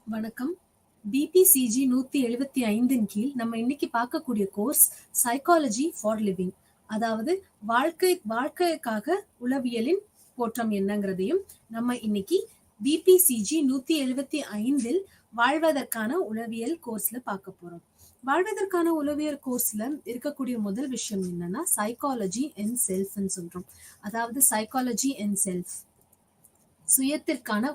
வணக்கம். பிபிசிஜி 175 கீழ் நம்ம இன்னைக்கு பார்க்கக்கூடிய கோர்ஸ் சைக்காலஜி ஃபார் லிவிங். அதாவது வாழ்க்கைக்காக உளவியலின் போற்றம் என்னங்கிறதையும் நம்ம இன்னைக்கு பிபிசிஜி 175 வாழ்வதற்கான உளவியல் கோர்ஸ்ல பார்க்க போறோம். வாழ்வதற்கான உளவியல் கோர்ஸ்ல இருக்கக்கூடிய முதல் விஷயம் என்னன்னா சைக்காலஜி அண்ட் செல்ஃப்னு சொல்றோம். அதாவது சைக்காலஜி அண்ட் செல்ஃப், சுயத்திற்கான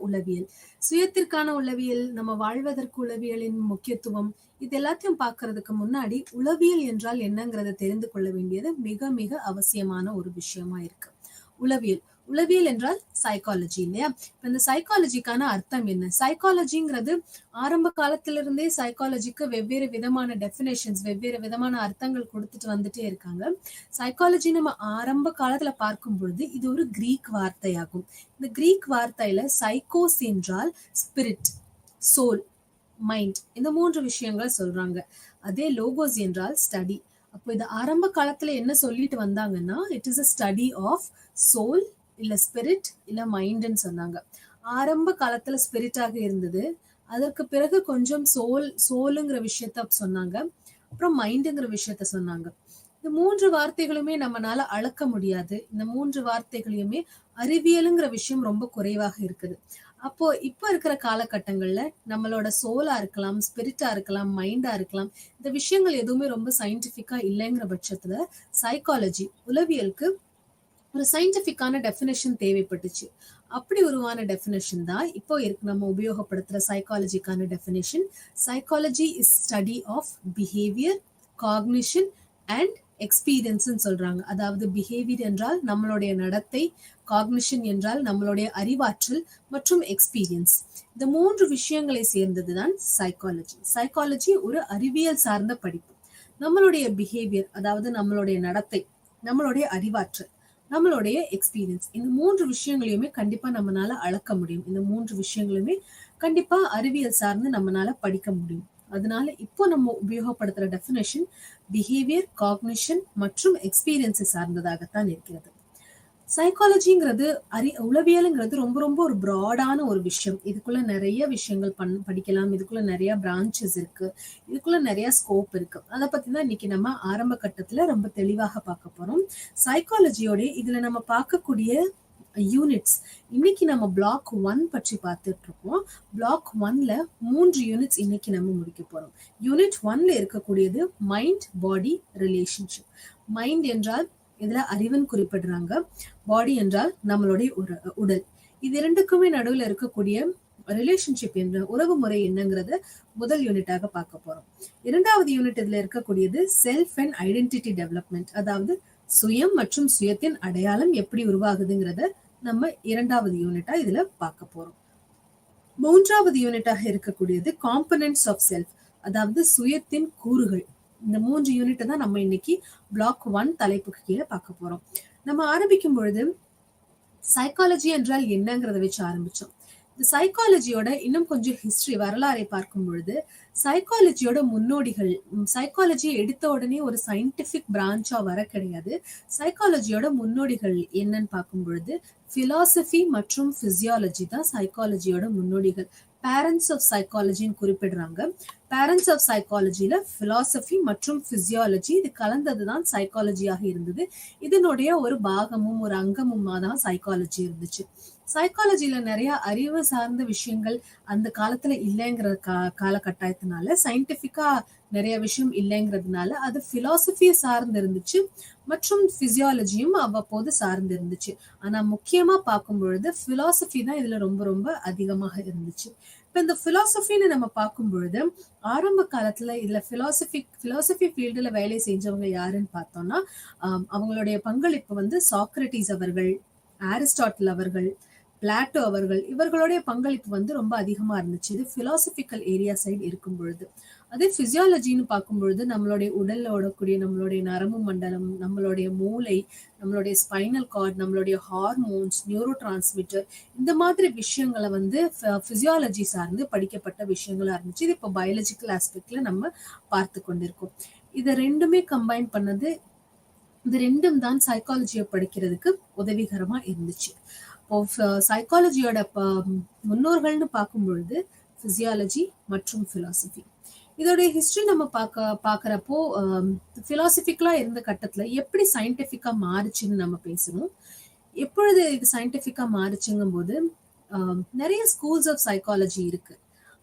உளவியல், நம்ம வாழ்வதற்கு உளவியலின் முக்கியத்துவம், இது எல்லாத்தையும் பார்க்கறதுக்கு முன்னாடி உளவியல் என்றால் என்னங்கிறத தெரிந்து கொள்ள வேண்டியது மிக மிக அவசியமான ஒரு விஷயமா இருக்கு. உளவியல் என்றால் சைக்காலஜி இல்லையா? இந்த சைக்காலஜிக்கான அர்த்தம் என்ன? சைக்காலஜிங்கிறது ஆரம்ப காலத்திலிருந்தே சைக்காலஜிக்கு வெவ்வேறு விதமான டெஃபினேஷன்ஸ், வெவ்வேறு விதமான அர்த்தங்கள் கொடுத்துட்டு வந்துட்டே இருக்காங்க. சைக்காலஜி நம்ம ஆரம்ப காலத்துல பார்க்கும் பொழுது இது ஒரு கிரீக் வார்த்தையாகும். இந்த கிரீக் வார்த்தையில சைக்கோஸ் என்றால் ஸ்பிரிட், சோல், மைண்ட், இந்த 3 விஷயங்கள் சொல்றாங்க. அதே லோகோஸ் என்றால் ஸ்டடி. அப்போ இது ஆரம்ப காலத்துல என்ன சொல்லிட்டு வந்தாங்கன்னா, it is a study of soul, இல்ல ஸ்பிரிட், இல்ல மைண்ட்ன்னு சொன்னாங்க. ஆரம்ப காலத்துல ஸ்பிரிட்டாக இருந்தது. அதற்கு பிறகு கொஞ்சம் சோலுங்கிற விஷயத்த சொன்னாங்க. அப்புறம் மைண்டுங்கிற விஷயத்த சொன்னாங்க. இந்த 3 வார்த்தைகளுமே நம்மளால அளக்க முடியாது. இந்த 3 வார்த்தைகளையுமே அறிவியலுங்கிற விஷயம் ரொம்ப குறைவாக இருக்குது. அப்போ இப்ப இருக்கிற காலகட்டங்கள்ல நம்மளோட சோலா இருக்கலாம், ஸ்பிரிட்டா இருக்கலாம், மைண்டா இருக்கலாம், இந்த விஷயங்கள் எதுவுமே ரொம்ப சயின்டிபிக்கா இல்லைங்கிற பட்சத்துல சைக்காலஜி, உளவியலுக்கு ஒரு சயின்டிபிக்கான டெஃபினேஷன் தேவைப்பட்டுச்சு. அப்படி உருவான டெஃபினேஷன் தான் இப்போ நம்ம உபயோகப்படுத்துற சைக்காலஜிக்கான definition. Psychology is study of behaviour, cognition and experience சொல்றாங்க. அதாவது பிஹேவியர் என்றால் நம்மளுடைய நடத்தை, காக்னிஷன் என்றால் நம்மளுடைய அறிவாற்றல், மற்றும் எக்ஸ்பீரியன்ஸ், இந்த 3 விஷயங்களை சேர்ந்ததுதான் சைக்காலஜி. சைக்காலஜி ஒரு அறிவியல் சார்ந்த படிப்பு. நம்மளுடைய பிஹேவியர், அதாவது நம்மளுடைய நடத்தை, நம்மளுடைய அறிவாற்றல், நம்மளுடைய எக்ஸ்பீரியன்ஸ், இந்த 3 விஷயங்களையுமே கண்டிப்பா நம்மளால அளக்க முடியும். இந்த 3 விஷயங்களுமே கண்டிப்பா அறிவியல் சார்ந்து நம்மளால படிக்க முடியும். அதனால இப்போ நம்ம உபயோகப்படுத்துற டெஃபினேஷன் பிஹேவியர், காக்னிஷன் மற்றும் எக்ஸ்பீரியன்ஸை சார்ந்ததாகத்தான் இருக்கிறது. சைக்காலஜிங்கிறது உளவியலுங்கிறது ரொம்ப ரொம்ப ஒரு ப்ராடான ஒரு விஷயம். இதுக்குள்ள நிறைய விஷயங்கள் படிக்கலாம். இதுக்குள்ள நிறைய பிரான்ச்சஸ் இருக்கு. இதுக்குள்ள நிறைய ஸ்கோப் இருக்கு. அதை பத்தி தான் இன்னைக்கு நம்ம ஆரம்ப கட்டத்துல ரொம்ப தெளிவாக பார்க்க போறோம். சைக்காலஜியோட இதுல நம்ம பார்க்கக்கூடிய யூனிட்ஸ், இன்னைக்கு நம்ம பிளாக் 1 பற்றி பார்த்துட்டு இருக்கோம். பிளாக் 1ல 3 யூனிட்ஸ் இன்னைக்கு நம்ம முடிக்க போறோம். யூனிட் 1ல இருக்கக்கூடியது மைண்ட், பாடி, ரிலேஷன்ஷிப். மைண்ட் என்றால் இதுல அறிவன் குறிப்பிடுறாங்க. பாடி என்றால் நம்மளுடைய உடல். இது இரண்டுக்குமே நடுவுல இருக்கக்கூடிய ரிலேஷன்ஷிப் என்ற உறவு முறை என்னங்கிறத முதல் யூனிட்டாக பார்க்க போறோம். இரண்டாவது யூனிட் இதுல இருக்கக்கூடியது செல்ஃப் அண்ட் ஐடென்டிட்டி டெவலப்மெண்ட். அதாவது சுயம் மற்றும் சுயத்தின் அடையாளம் எப்படி உருவாகுதுங்கிறத நம்ம இரண்டாவது யூனிட்டா இதுல பார்க்க போறோம். மூன்றாவது யூனிட்டாக இருக்கக்கூடியது காம்பனன்ட்ஸ் ஆஃப் செல்ஃப், அதாவது சுயத்தின் கூறுகள். இந்த 3 யூனிட்டை தான் நம்ம இன்னைக்கு பிளாக் 1 தலைப்புக்கு கீழே பார்க்க போறோம். நம்ம ஆரம்பிக்கும் பொழுது சைக்காலஜி என்றால் என்னங்கிறத வச்சு ஆரம்பிச்சோம். இந்த சைக்காலஜியோட இன்னும் கொஞ்சம் ஹிஸ்டரி, வரலாறை பார்க்கும் பொழுது சைக்காலஜியோட முன்னோடிகள், சைக்காலஜி எடுத்த உடனே ஒரு சயின்டிபிக் பிரான்ச்சா வர கிடையாது. சைக்காலஜியோட முன்னோடிகள் என்னன்னு பார்க்கும் பொழுது பிலாசபி மற்றும் பிசியாலஜி தான் சைக்காலஜியோட முன்னோடிகள். பேரண்ட்ஸ் ஆஃப் சைக்காலஜின்னு குறிப்பிடுறாங்க. பேரண்ட்ஸ் ஆஃப் சைக்காலஜில பிலாசபி மற்றும் பிசியாலஜி இது கலந்ததுதான் சைக்காலஜியாக இருந்தது. இதனுடைய ஒரு பாகமும் ஒரு அங்கமுமா தான் சைக்காலஜி இருந்துச்சு. சைக்காலஜில நிறைய அறிவு சார்ந்த விஷயங்கள் அந்த காலத்துல இல்லைங்கிற காலகட்டாயத்தினால, சயின்டிபிக்கா நிறைய விஷயம் இல்லைங்கிறதுனால அது பிலாசபியை சார்ந்து இருந்துச்சு மற்றும் பிசியாலஜியும் அவ்வப்போது சார்ந்து இருந்துச்சு. ஆனா முக்கியமா பார்க்கும் பொழுது பிலாசபி தான் இதுல ரொம்ப ரொம்ப அதிகமாக இருந்துச்சு. இப்ப இந்த பிலாசபின்னு நம்ம பார்க்கும் பொழுது ஆரம்ப காலத்துல இதுல பிலாசபி ஃபீல்டுல வேலை செஞ்சவங்க யாருன்னு பார்த்தோம்னா, அவங்களுடைய பங்களிப்பு சாக்ரட்டிஸ் அவர்கள், அரிஸ்டாட்டில் அவர்கள், பிளாட்டோ அவர்கள், இவர்களுடைய பங்களிப்பு ரொம்ப அதிகமா இருந்துச்சு. இது பிலாசபிக்கல் ஏரியா சைடு இருக்கும் பொழுது. அதே பிசியாலஜின்னு பார்க்கும் பொழுது நம்மளுடைய உடல்ல ஓடக்கூடிய நம்மளுடைய நரம்பு மண்டலம், நம்மளுடைய மூளை, நம்மளுடைய ஸ்பைனல் கார்ட், நம்மளுடைய ஹார்மோன்ஸ், நியூரோ டிரான்ஸ்மிட்டர், இந்த மாதிரி விஷயங்களை பிசியாலஜி சார்ந்து படிக்கப்பட்ட விஷயங்களா இருந்துச்சு. இது இப்போ பயாலஜிக்கல் ஆஸ்பெக்ட்ல நம்ம பார்த்து கொண்டிருக்கோம். இதை ரெண்டுமே கம்பைன் பண்ணது, இது ரெண்டும் தான் சைக்காலஜியை படிக்கிறதுக்கு உதவிகரமா இருந்துச்சு. சைக்காலஜியோட முன்னோர்கள்னு பார்க்கும் பொழுது பிசியாலஜி மற்றும் பிலாசபி. இதோடைய ஹிஸ்டரி நம்ம பாக்குறப்போ பிலாசபிக்கலா இருந்த கட்டத்துல எப்படி சயின்டிபிக்கா மாறுச்சுன்னு நம்ம பேசணும். எப்பொழுது இது சயின்டிபிக்கா மாறுச்சுங்கும் போது நிறைய ஸ்கூல்ஸ் ஆஃப் சைக்காலஜி இருக்கு.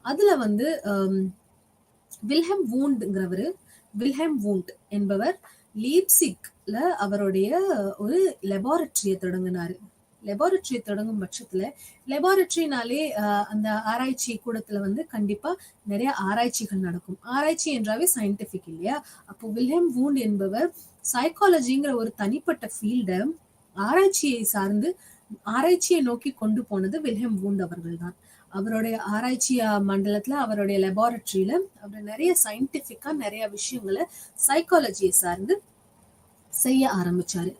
அதுல வந்து வில்ஹெம் வூண்ட் என்பவர் லீப்சிக்ல அவருடைய ஒரு லெபார்டரியை தொடங்கினாரு. லெபார்டரியை தொடங்கும் பட்சத்துல லெபார்டரினாலே அந்த ஆராய்ச்சி கூடத்துல வந்து கண்டிப்பா நிறைய ஆராய்ச்சிகள் நடக்கும். ஆராய்ச்சி என்றாவே சயின்டிபிக் இல்லையா? அப்போ வில்ஹெம் வூண்ட் என்பவர் சைக்காலஜிங்கிற ஒரு தனிப்பட்ட ஃபீல்ட ஆராய்ச்சியை நோக்கி கொண்டு போனது வில்ஹெம் வூண்ட் அவர்கள் தான். அவருடைய ஆராய்ச்சி மண்டலத்துல, அவருடைய லெபார்டரியில அவர் நிறைய சயின்டிபிக்கா நிறைய விஷயங்களை சைக்காலஜியை சார்ந்து செய்ய ஆரம்பிச்சாரு.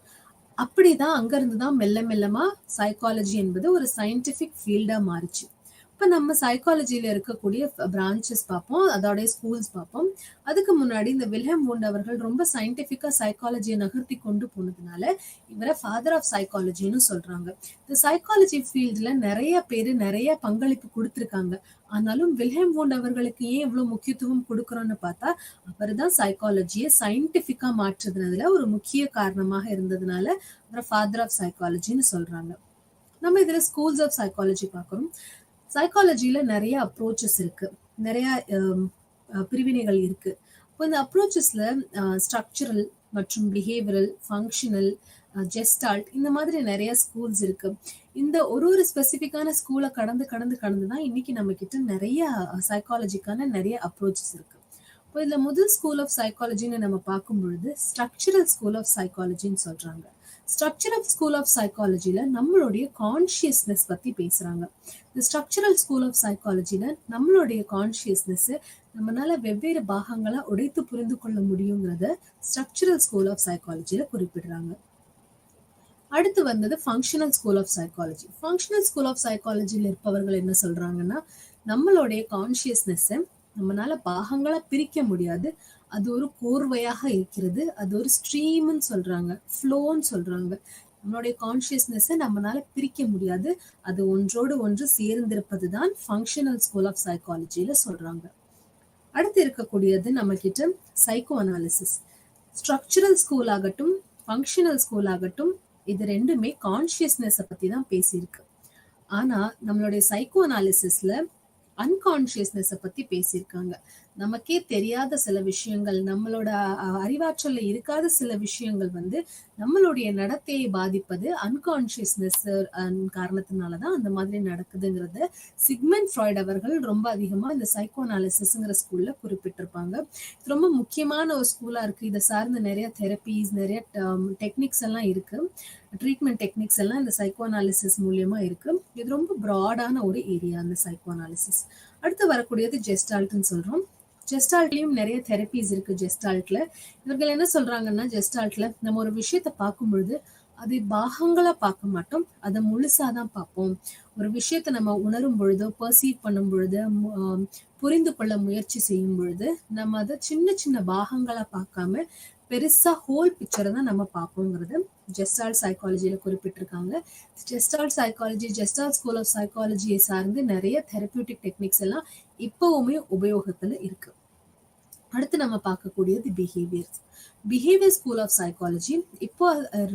அப்படிதான் அங்க இருந்துதான் மெல்ல மெல்லமா சைக்காலஜி என்பது ஒரு சயின்டிபிக் ஃபீல்டா மாறிச்சு. இப்ப நம்ம சைக்காலஜில இருக்கக்கூடிய பிரான்ச்சஸ் பார்ப்போம், அதோடைய ஸ்கூல்ஸ் பார்ப்போம். அதுக்கு முன்னாடி இந்த வில்ஹெம் வூண்ட் அவர்கள் ரொம்ப சயின்டிபிக்கா சைக்காலஜியை நகர்த்தி கொண்டு போனதுனால இவரை ஃபாதர் ஆஃப் சைக்காலஜின்னு சொல்றாங்க. இந்த சைக்காலஜி ஃபீல்ட்ல நிறைய பேரு நிறைய பங்களிப்பு கொடுத்திருக்காங்க. ஆனாலும் வில்ஹெம் வூண்ட் அவர்களுக்கு ஏன் இவ்வளவு முக்கியத்துவம் கொடுக்கறோம்னு பார்த்தா, அவர் தான் சைக்காலஜியை சயின்டிபிக்கா மாற்றுறதுல ஒரு முக்கிய காரணமாக இருந்ததுனால அவரை ஃபாதர் ஆஃப் சைக்காலஜின்னு சொல்றாங்க. நம்ம இதுல ஸ்கூல்ஸ் ஆஃப் சைக்காலஜி பார்க்கணும். சைக்காலஜில நிறைய அப்ரோச்சஸ் இருக்கு, நிறைய பிரிவினைகள் இருக்கு. இப்போ இந்த அப்ரோச்சஸ்ல ஸ்ட்ரக்சரல் மற்றும் பிஹேவியரல், ஃபங்க்ஷனல், ஜெஸ்டால்ட் இந்த மாதிரி நிறைய ஸ்கூல்ஸ் இருக்கு. இந்த ஒரு ஸ்பெசிபிக்கான ஸ்கூலை கடந்து தான் இன்னைக்கு நம்ம கிட்ட நிறைய சைக்காலஜிக்கான நிறைய அப்ரோச்சஸ் இருக்கு. இப்போ இதுல முதல் ஸ்கூல் ஆஃப் சைக்காலஜின்னு நம்ம பார்க்கும் பொழுது ஸ்ட்ரக்சரல் ஸ்கூல் ஆஃப் சைக்காலஜின்னு சொல்றாங்க. ஸ்ட்ரக்சரல் ஸ்கூல் ஆஃப் சைக்காலஜில நம்மளுடைய கான்சியஸ்னஸ் பத்தி பேசுறாங்க. இந்த ஸ்ட்ரக்சரல் ஸ்கூல் ஆஃப் சைக்காலஜில நம்மளுடைய கான்சியஸ்னஸ் நம்மளால வெவ்வேறு பாகங்களா உடைத்து புரிந்து கொள்ள முடியுங்கிறத ஸ்ட்ரக்சரல் ஸ்கூல் ஆஃப் சைக்காலஜில குறிப்பிடுறாங்க. அடுத்து வந்தது functional school of psychology. Functional school of சைக்காலஜில இருப்பவர்கள் என்ன சொல்றாங்கன்னா, நம்மளுடைய கான்சியஸ்னஸ் நம்மளால பாகங்களா பிரிக்க முடியாது, அது ஒரு கோர்வையாக இருக்கிறது, அது ஒரு ஸ்ட்ரீம்னு சொல்றாங்க, ஃப்ளோன்னு சொல்றாங்க. நம்மளுடைய கான்சியஸ்னஸ் நம்மளால பிரிக்க முடியாது, அது ஒன்றோடு ஒன்று சேர்ந்திருப்பது தான் ஃபங்க்ஷனல் ஸ்கூல் ஆஃப் சைக்காலஜில சொல்றாங்க. அடுத்து இருக்கக்கூடியது நம்ம கிட்ட சைக்கோ அனாலிசிஸ். ஸ்ட்ரக்சரல் ஸ்கூல் ஆகட்டும், ஃபங்க்ஷனல் ஸ்கூல் ஆகட்டும், இது ரெண்டுமே கான்சியஸ்னஸ் பத்தி தான் பேசியிருக்கு. ஆனா நம்மளுடைய சைக்கோ அனாலிசிஸ்ல அன்கான்சியஸ்னஸ் பத்தி பேசியிருக்காங்க. நமக்கே தெரியாத சில விஷயங்கள், நம்மளோட அறிவாற்றல்ல இருக்காத சில விஷயங்கள் வந்து நம்மளுடைய நடத்தையை பாதிப்பது அன்கான்சியஸ்னஸ் காரணத்தினாலதான் அந்த மாதிரி நடக்குதுங்கிறத சிக்மண்ட் ஃப்ராய்ட் அவர்கள் ரொம்ப அதிகமா இந்த சைக்கோ அனாலிசிஸ்ங்கிற ஸ்கூல்ல குறிப்பிட்டிருப்பாங்க. இது ரொம்ப முக்கியமான ஒரு ஸ்கூலா இருக்கு. இதை சார்ந்த நிறைய தெரப்பீஸ், நிறைய டெக்னிக்ஸ் எல்லாம் இருக்கு, ட்ரீட்மெண்ட் டெக்னிக்ஸ் எல்லாம் இந்த சைக்கோ அனாலிசிஸ் மூலியமா இருக்கு. இது ரொம்ப ப்ராடான ஒரு ஏரியா அந்த சைக்கோ அனாலிசிஸ். அடுத்து வரக்கூடியது ஜெஸ்டால்ட்னு சொல்றோம். ஜெஸ்டால்ட்லயும் நிறைய தெரப்பீஸ் இருக்கு. ஜெஸ்டால்ட்ல இவர்கள் என்ன சொல்றாங்கன்னா, ஜெஸ்டால்ட்ல நம்ம ஒரு விஷயத்த பார்க்கும் பொழுது அதை பாகங்களா பார்க்க மாட்டோம், அதை முழுசாதான் பார்ப்போம். ஒரு விஷயத்த நம்ம உணரும் பொழுதோ, பர்சீவ் பண்ணும் பொழுது, புரிந்து கொள்ள முயற்சி செய்யும் பொழுது நம்ம அதை சின்ன சின்ன பாகங்களா பார்க்காம பெருசா ஹோல் பிக்சரை தான் நம்ம பார்ப்போங்கிறது ஜெஸ்டால்ட் சைக்காலஜியில குறிப்பிட்டிருக்காங்க. ஜெஸ்டால்ட் சைக்காலஜி, ஜெஸ்டால்ட் ஸ்கூல் ஆஃப் சைக்காலஜியை சார்ந்து நிறைய தெரப்பியூட்டிக் டெக்னிக்ஸ் எல்லாம் இப்பவுமே உபயோகத்துல இருக்கு. அடுத்து நம்ம பார்க்கக்கூடியது பிஹேவியர் ஸ்கூல் ஆஃப் சைக்காலஜி. இப்போ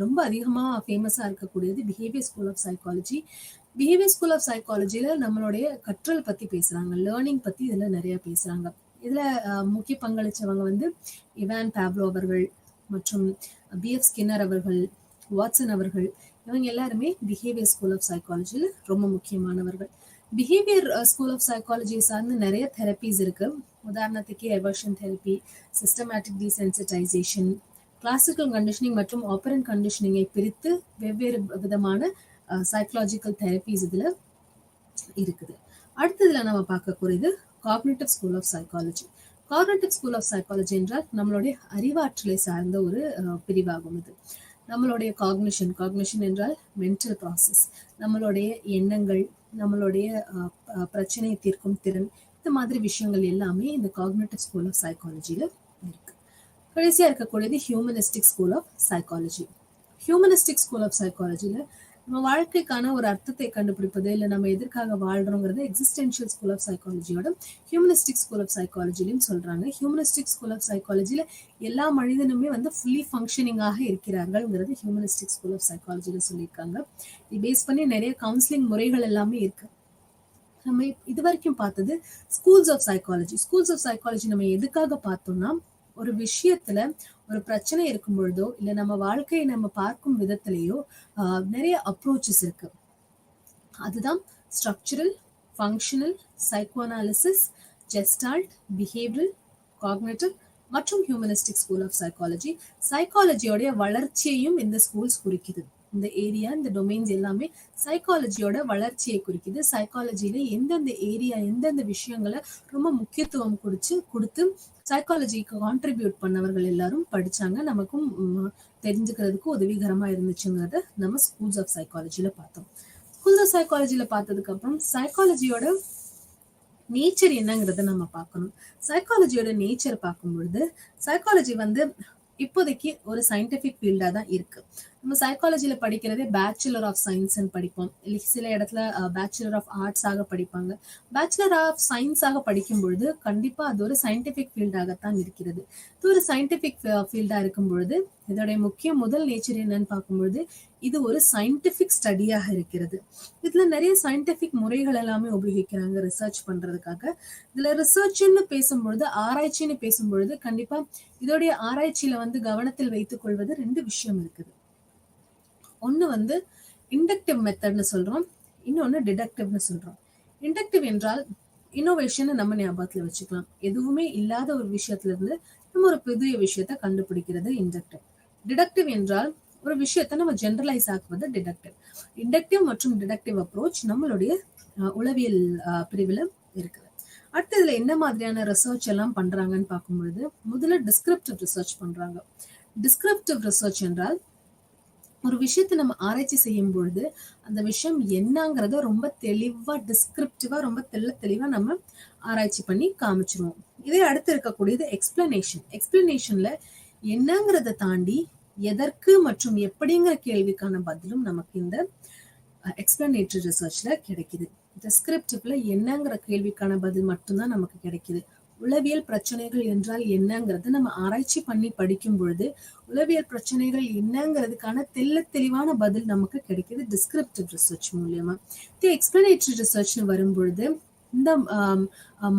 ரொம்ப அதிகமா ஃபேமஸா இருக்கக்கூடியது behaviour school of psychology. Behaviour school of சைக்காலஜில நம்மளுடைய கற்றல் பத்தி பேசுறாங்க, லேர்னிங் பத்தி இதுல நிறைய பேசுறாங்க. இதுல முக்கிய பங்களிச்சவங்க வந்து இவான் பாவ்லோ அவர்கள் மற்றும் பிஎஃப் ஸ்கின்னர் அவர்கள், வாட்சன் அவர்கள், இவங்க எல்லாருமே பிஹேவியர் ஸ்கூல் ஆஃப் சைக்காலஜில ரொம்ப முக்கியமானவர்கள். பிஹேவியர் ஸ்கூல் ஆஃப் சைக்காலஜி சார்ந்து நிறைய தெரப்பீஸ் இருக்கு. உதாரணத்துக்கு aversion therapy, systematic desensitisation, classical conditioning மற்றும் ஆப்பரண்ட் கண்டிஷனிங்கை பிரித்து வெவ்வேறு விதமான சைக்கலாஜிக்கல் தெரப்பீஸ் இதுல இருக்குது. அடுத்ததுல நம்ம பார்க்கக்கூடியது cognitive school of psychology. Cognitive school of psychology என்றால் நம்மளுடைய அறிவாற்றலை சார்ந்த ஒரு பிரிவாகும். இது நம்மளுடைய காக்னிஷன் என்றால் மென்டல் ப்ராசஸ், நம்மளுடைய எண்ணங்கள், நம்மளுடைய பிரச்சனை தீர்க்கும் திறன், இந்த மாதிரி விஷயங்கள் எல்லாமே இந்த காக்னிட்டிவ் ஸ்கூல் ஆஃப் சைக்காலஜில இருக்கு. கடைசியா இருக்கக்கூடியது humanistic school of psychology. Humanistic school of சைக்காலஜில நம்ம வாழ்க்கைக்கான ஒரு அர்த்தத்தை கண்டுபிடிப்பது, இல்ல நம்ம எதற்காக வாழ்றோங்கிறது எக்ஸிஸ்டென்ஷியல் ஸ்கூல் ஆஃப் சைக்காலஜியோட ஹியூமனிஸ்டிக் ஸ்கூல் ஆஃப் சைக்காலஜிலையும் சொல்றாங்க. ஹியூமனிஸ்டிக் ஸ்கூல் ஆஃப் சைக்காலஜில எல்லா மனிதனுமே வந்து ஃபுல்லி ஃபங்க்ஷனிங்காக இருக்கிறார்கள்ங்கிறது ஹியூமனிஸ்டிக் ஸ்கூல் ஆஃப் சைக்காலஜில சொல்லியிருக்காங்க. இது பேஸ் பண்ணி நிறைய கவுன்சிலிங் முறைகள் எல்லாமே இருக்கு. நம்ம இது வரைக்கும் பார்த்தது schools of psychology. Schools of psychology நம்ம எதுக்காக பார்த்தோம்னா, ஒரு விஷயத்துல ஒரு பிரச்சனை இருக்கும் பொழுதோ, இல்ல நம்ம வாழ்க்கையை நம்ம பார்க்கும் விதத்திலேயோ நிறைய அப்ரோச்சஸ் இருக்கு. அதுதான் structural, functional, psychoanalysis, gestalt, behavioural, cognitive மற்றும் ஹியூமனிஸ்டிக் ஸ்கூல் ஆஃப் சைக்காலஜி. சைக்காலஜியோடைய வளர்ச்சியையும் இந்த ஸ்கூல்ஸ் குறிக்குது. இந்த ஏரியா, இந்த டொமைன்ஸ் எல்லாமே சைக்காலஜியோட வளர்ச்சியை குறிக்குது. சைக்காலஜியில எந்தெந்த ஏரியா, எந்தெந்த விஷயங்களை ரொம்ப முக்கியத்துவம் கொடுத்து சைக்காலஜிக்கு கான்ட்ரிபியூட் பண்ணவர்கள் எல்லாரும் படிச்சாங்க. நமக்கும் தெரிஞ்சுக்கிறதுக்கு உதவிகரமா இருந்துச்சுங்கிறத நம்ம ஸ்கூல்ஸ் ஆஃப் சைக்காலஜில பார்த்தோம். ஸ்கூல்ஸ் ஆஃப் சைக்காலஜில பார்த்ததுக்கு அப்புறம் சைக்காலஜியோட நேச்சர் என்னங்கிறத நம்ம பார்க்கணும். சைக்காலஜியோட நேச்சர் பார்க்கும் பொழுது சைக்காலஜி வந்து இப்போதைக்கு ஒரு சயின்டிபிக் ஃபீல்டா தான் இருக்கு. நம்ம சைக்காலஜில படிக்கிறதே பேச்சுலர் ஆஃப் சயின்ஸ் படிப்போம். சில இடத்துல பேச்சுலர் ஆஃப் ஆர்ட்ஸ் ஆக படிப்பாங்க. பேச்சுலர் ஆஃப் சயின்ஸ் ஆக படிக்கும் பொழுது கண்டிப்பா அது ஒரு சயின்டிபிக் ஃபீல்டாகத்தான் இருக்கிறது. இது ஒரு சயின்டிபிக் ஃபீல்டா இருக்கும் பொழுது இதோடைய முதல் நேச்சர் என்னன்னு பார்க்கும்பொழுது இது ஒரு சயின்டிபிக் ஸ்டடியாக இருக்கிறது. இதுல நிறைய சயின்டிபிக் முறைகள் எல்லாமே உபயோகிக்கிறாங்க ரிசர்ச் பண்றதுக்காக. இதுல ரிசர்ச்ன்னு பேசும்பொழுது, ஆராய்ச்சின்னு பேசும்பொழுது கண்டிப்பா இதோடைய ஆராய்ச்சியில வந்து கவனத்தில் வைத்துக் கொள்வது 2 விஷயம் இருக்குது. ஒண்ணு வந்து இண்டக்டிவ் மெத்தட்னு சொல்றோம், இன்னொன்னு டிடக்டிவ்னு சொல்றோம். இண்டக்டிவ் என்றால் இன்னோவேஷன் நம்ம ஞாபகத்துல வச்சுக்கலாம். எதுவுமே இல்லாத ஒரு விஷயத்துல இருந்து நம்ம ஒரு புதிய விஷயத்த கண்டுபிடிக்கிறது இண்டக்டிவ். டிடக்டிவ் என்றால் ஒரு விஷயத்த நம்ம ஜெனரலைஸ் ஆக்குவது டிடக்டிவ். இண்டக்டிவ் மற்றும் டிடக்டிவ் அப்ரோச் நம்மளுடைய உளவியல் பிரிவுல இருக்குது. அடுத்து இதுல என்ன மாதிரியான ரிசர்ச் எல்லாம் பண்றாங்கன்னு பார்க்கும்பொழுது, முதல்ல டிஸ்கிரிப்டிவ் ரிசர்ச் பண்றாங்க. டிஸ்கிரிப்டிவ் ரிசர்ச் என்றால் ஒரு விஷயத்தை நம்ம ஆராய்ச்சி செய்யும் பொழுது அந்த விஷயம் என்னங்கிறத ரொம்ப தெளிவா டிஸ்கிரிப்டிவா ரொம்ப தெளிவா நம்ம ஆராய்ச்சி பண்ணி காமிச்சிருவோம். இதே அடுத்து இருக்கக்கூடியது எக்ஸ்பிளனேஷன். எக்ஸ்பிளனேஷன்ல என்னங்கிறத தாண்டி எதற்கு மற்றும் எப்படிங்கிற கேள்விக்கான பதிலும் நமக்கு இந்த எக்ஸ்பிளனேட்டரி ரிசர்ச்ல கிடைக்குது. டிஸ்கிரிப்டிவ்ல என்னங்கிற கேள்விக்கான பதில் மட்டும்தான் நமக்கு கிடைக்குது. உளவியல் பிரச்சனைகள் என்றால் என்னங்கிறத நம்ம ஆராய்ச்சி பண்ணி படிக்கும் பொழுது உளவியல் பிரச்சனைகள் என்னங்கிறதுக்கான தெளிவான பதில் நமக்கு கிடைக்குது டிஸ்கிரிப்டிவ் ரிசர்ச் மூலியமா. எக்ஸ்பிளனேட்டரி ரிசர்ச்னு வரும்பொழுது இந்த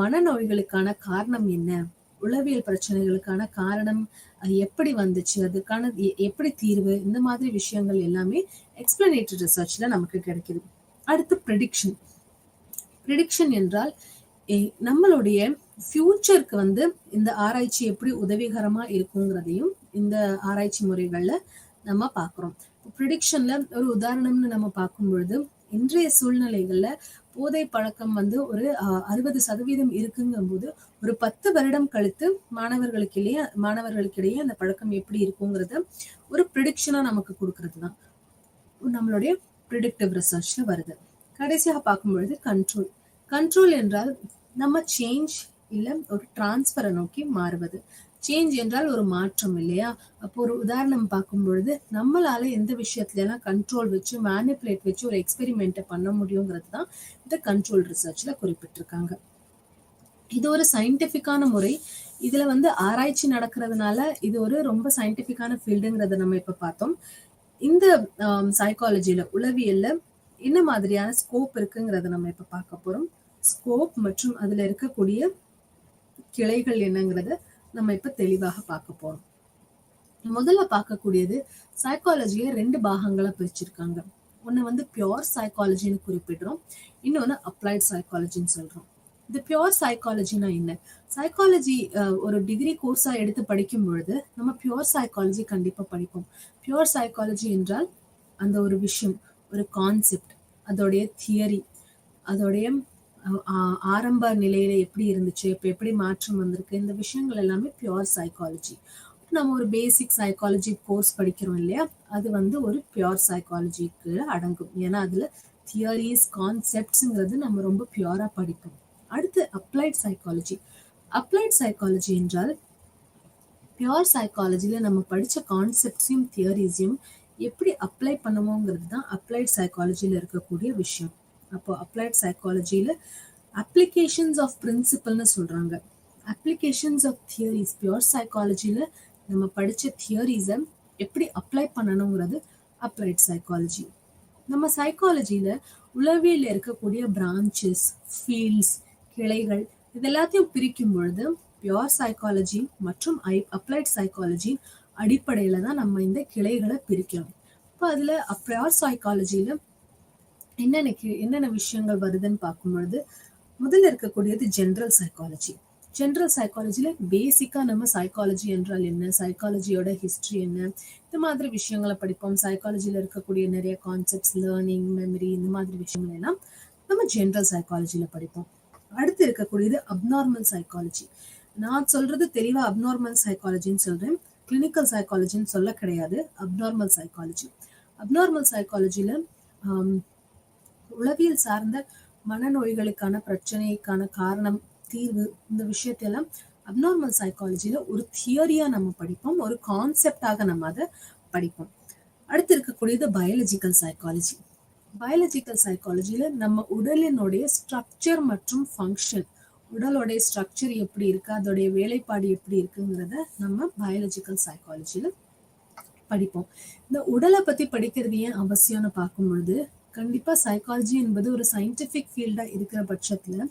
மனநோய்களுக்கான காரணம் என்ன, உளவியல் பிரச்சனைகளுக்கான காரணம் எப்படி வந்துச்சு, அதுக்கான எப்படி தீர்வு, இந்த மாதிரி விஷயங்கள் எல்லாமே எக்ஸ்பிளனேட்டரி ரிசர்ச்ல நமக்கு கிடைக்குது. அடுத்து ப்ரெடிக்ஷன். ப்ரெடிக்ஷன் என்றால் நம்மளுடைய ஃபியூச்சருக்கு வந்து இந்த ஆராய்ச்சி எப்படி உதவிகரமா இருக்குங்கிறதையும் இந்த ஆராய்ச்சி முறைகள்ல நம்ம பார்க்கிறோம். ப்ரெடிக்ஷன்ல ஒரு உதாரணம்னு நம்ம பார்க்கும் பொழுது, இன்றைய சூழ்நிலைகள்ல போதை பழக்கம் வந்து ஒரு 60% இருக்குங்கும் போது ஒரு 10 வருடம் கழித்து மாணவர்களுக்கிடையே அந்த பழக்கம் எப்படி இருக்குங்கிறத ஒரு ப்ரெடிக்ஷனா நமக்கு கொடுக்கறது தான் நம்மளுடைய ப்ரெடிக்டிவ் ரிசர்ச்ல வருது. கடைசியாக பார்க்கும் பொழுது கண்ட்ரோல். கண்ட்ரோல் என்றால் நம்ம சேஞ்ச் இல்ல ஒரு டிரான்ஸ்பரை நோக்கி மாறுவது. சேஞ்ச் என்றால் ஒரு மாற்றம் இல்லையா? அப்போ ஒரு உதாரணம் பார்க்கும் பொழுது நம்மளால எந்த விஷயத்துல எல்லாம் கண்ட்ரோல் வச்சு மேனிப்புலேட் வச்சு ஒரு எக்ஸ்பெரிமெண்ட்டை பண்ண முடியுங்கிறது தான் இந்த கண்ட்ரோல் ரிசர்ச்ல குறிப்பிட்டிருக்காங்க. இது ஒரு சயின்டிபிக்கான முறை. இதுல வந்து ஆராய்ச்சி நடக்கிறதுனால இது ஒரு ரொம்ப சயின்டிபிக்கான ஃபீல்டுங்கிறத நம்ம இப்ப பார்த்தோம். இந்த சைக்காலஜில உளவியல்ல என்ன மாதிரியான ஸ்கோப் இருக்குங்கிறத நம்ம இப்ப பார்க்க போறோம். ஸ்கோப் மற்றும் அதுல இருக்கக்கூடிய கிளைகள் என்னங்கிறத நம்ம இப்ப தெளிவாக பார்க்க போறோம். முதல்ல பார்க்கக்கூடியது சைக்காலஜியை 2 பாகங்களா பிரிச்சிருக்காங்க. ஒண்ணு வந்து பியோர் சைக்காலஜின்னு குறிப்பிடுறோம், இன்னொன்னு அப்ளைட் சைக்காலஜின்னு சொல்றோம். இந்த பியோர் சைக்காலஜினா என்ன? சைக்காலஜி ஒரு டிகிரி கோர்ஸா எடுத்து படிக்கும் பொழுது நம்ம பியோர் சைக்காலஜி கண்டிப்பா படிப்போம். பியோர் சைக்காலஜி என்றால் அந்த ஒரு விஷயம், ஒரு கான்செப்ட், அதோடைய தியரி, அதோடைய ஆரம்ப நிலையில எப்படி இருந்துச்சு, இப்ப எப்படி மாற்றம் வந்திருக்கு, இந்த விஷயங்கள் எல்லாமே பியோர் சைக்காலஜி. நம்ம ஒரு பேசிக் சைக்காலஜி கோர்ஸ் படிக்கிறோம் இல்லையா, அது வந்து ஒரு பியோர் சைக்காலஜிக்கு அடங்கும். ஏன்னா அதுல தியரிஸ் கான்செப்ட்ஸ்ங்கிறது நம்ம ரொம்ப பியூரா படிப்போம். அடுத்து அப்ளைட் சைக்காலஜி. அப்ளைட் சைக்காலஜி என்றால் பியோர் சைக்காலஜில நம்ம படிச்ச கான்செப்ட்ஸையும் தியரிஸையும் எப்படி அப்ளை பண்ணுவோங்கிறது தான் அப்ளைட் சைக்காலஜியில் இருக்கக்கூடிய விஷயம். அப்போ அப்ளைட் சைக்காலஜியில் அப்ளிகேஷன்ஸ் ஆஃப் பிரின்சிபல்னு சொல்றாங்க. அப்ளிகேஷன்ஸ் ஆஃப் தியரிஸ், பியூர் சைக்காலஜியில் நம்ம படித்த தியரிஸை எப்படி அப்ளை பண்ணணுங்கிறது அப்ளைட் சைக்காலஜி. நம்ம சைக்காலஜியில உளவியல் இருக்கக்கூடிய பிரான்ச்சஸ், ஃபீல்ட்ஸ், கிளைகள் இது எல்லாத்தையும் பிரிக்கும் பொழுது பியூர் சைக்காலஜி மற்றும் அப்ளைட் சைக்காலஜி அடிப்படையில தான் நம்ம இந்த கிளைகளை பிரிக்கிறோம். இப்போ அதுல பியூர் சைக்காலஜியில என்னென்ன விஷயங்கள் வருதுன்னு பார்க்கும்பொழுது முதல்ல இருக்கக்கூடியது ஜென்ரல் சைக்காலஜி. ஜென்ரல் சைக்காலஜில பேசிக்கா நம்ம சைக்காலஜி என்றால் என்ன, சைக்காலஜியோட ஹிஸ்டரி என்ன, இந்த மாதிரி விஷயங்களை படிப்போம். சைக்காலஜில இருக்கக்கூடிய நிறைய கான்செப்ட்ஸ், லேர்னிங், மெமரி, இந்த மாதிரி விஷயங்கள் எல்லாம் நம்ம ஜென்ரல் சைக்காலஜில படிப்போம். அடுத்து இருக்கக்கூடியது அப்நார்மல் சைக்காலஜி. நான் சொல்றது தெளிவா அப்நார்மல் சைக்காலஜின்னு சொல்றேன், கிளினிக்கல் சைக்காலஜின்னு சொல்ல கிடையாது. Abnormal psychology. அப்நார்மல் சைக்காலஜில உளவியல் சார்ந்த மனநோய்களுக்கான பிரச்சனைக்கான காரணம், தீர்வு, இந்த விஷயத்தையெல்லாம் அப்நார்மல் சைக்காலஜில ஒரு தியரியா நம்ம படிப்போம், ஒரு கான்செப்டாக நம்ம அதை படிப்போம். அடுத்து இருக்கக்கூடியது பயாலஜிக்கல் சைக்காலஜி. பயாலஜிக்கல் சைக்காலஜில நம்ம உடலினுடைய ஸ்ட்ரக்சர் மற்றும் ஃபங்க்ஷன், உடலோடைய ஸ்ட்ரக்சர் எப்படி இருக்கு, அதோடைய வேலைப்பாடு எப்படி இருக்குங்கிறத நம்ம பயாலஜிக்கல் சைக்காலஜில படிப்போம். இந்த உடலை பத்தி படிக்கிறது ஏன் அவசியம்னு பார்க்கும் பொழுது, கண்டிப்பா சைக்காலஜி என்பது ஒரு சயின்டிபிக் ஃபீல்டா இருக்கிற பட்சத்துல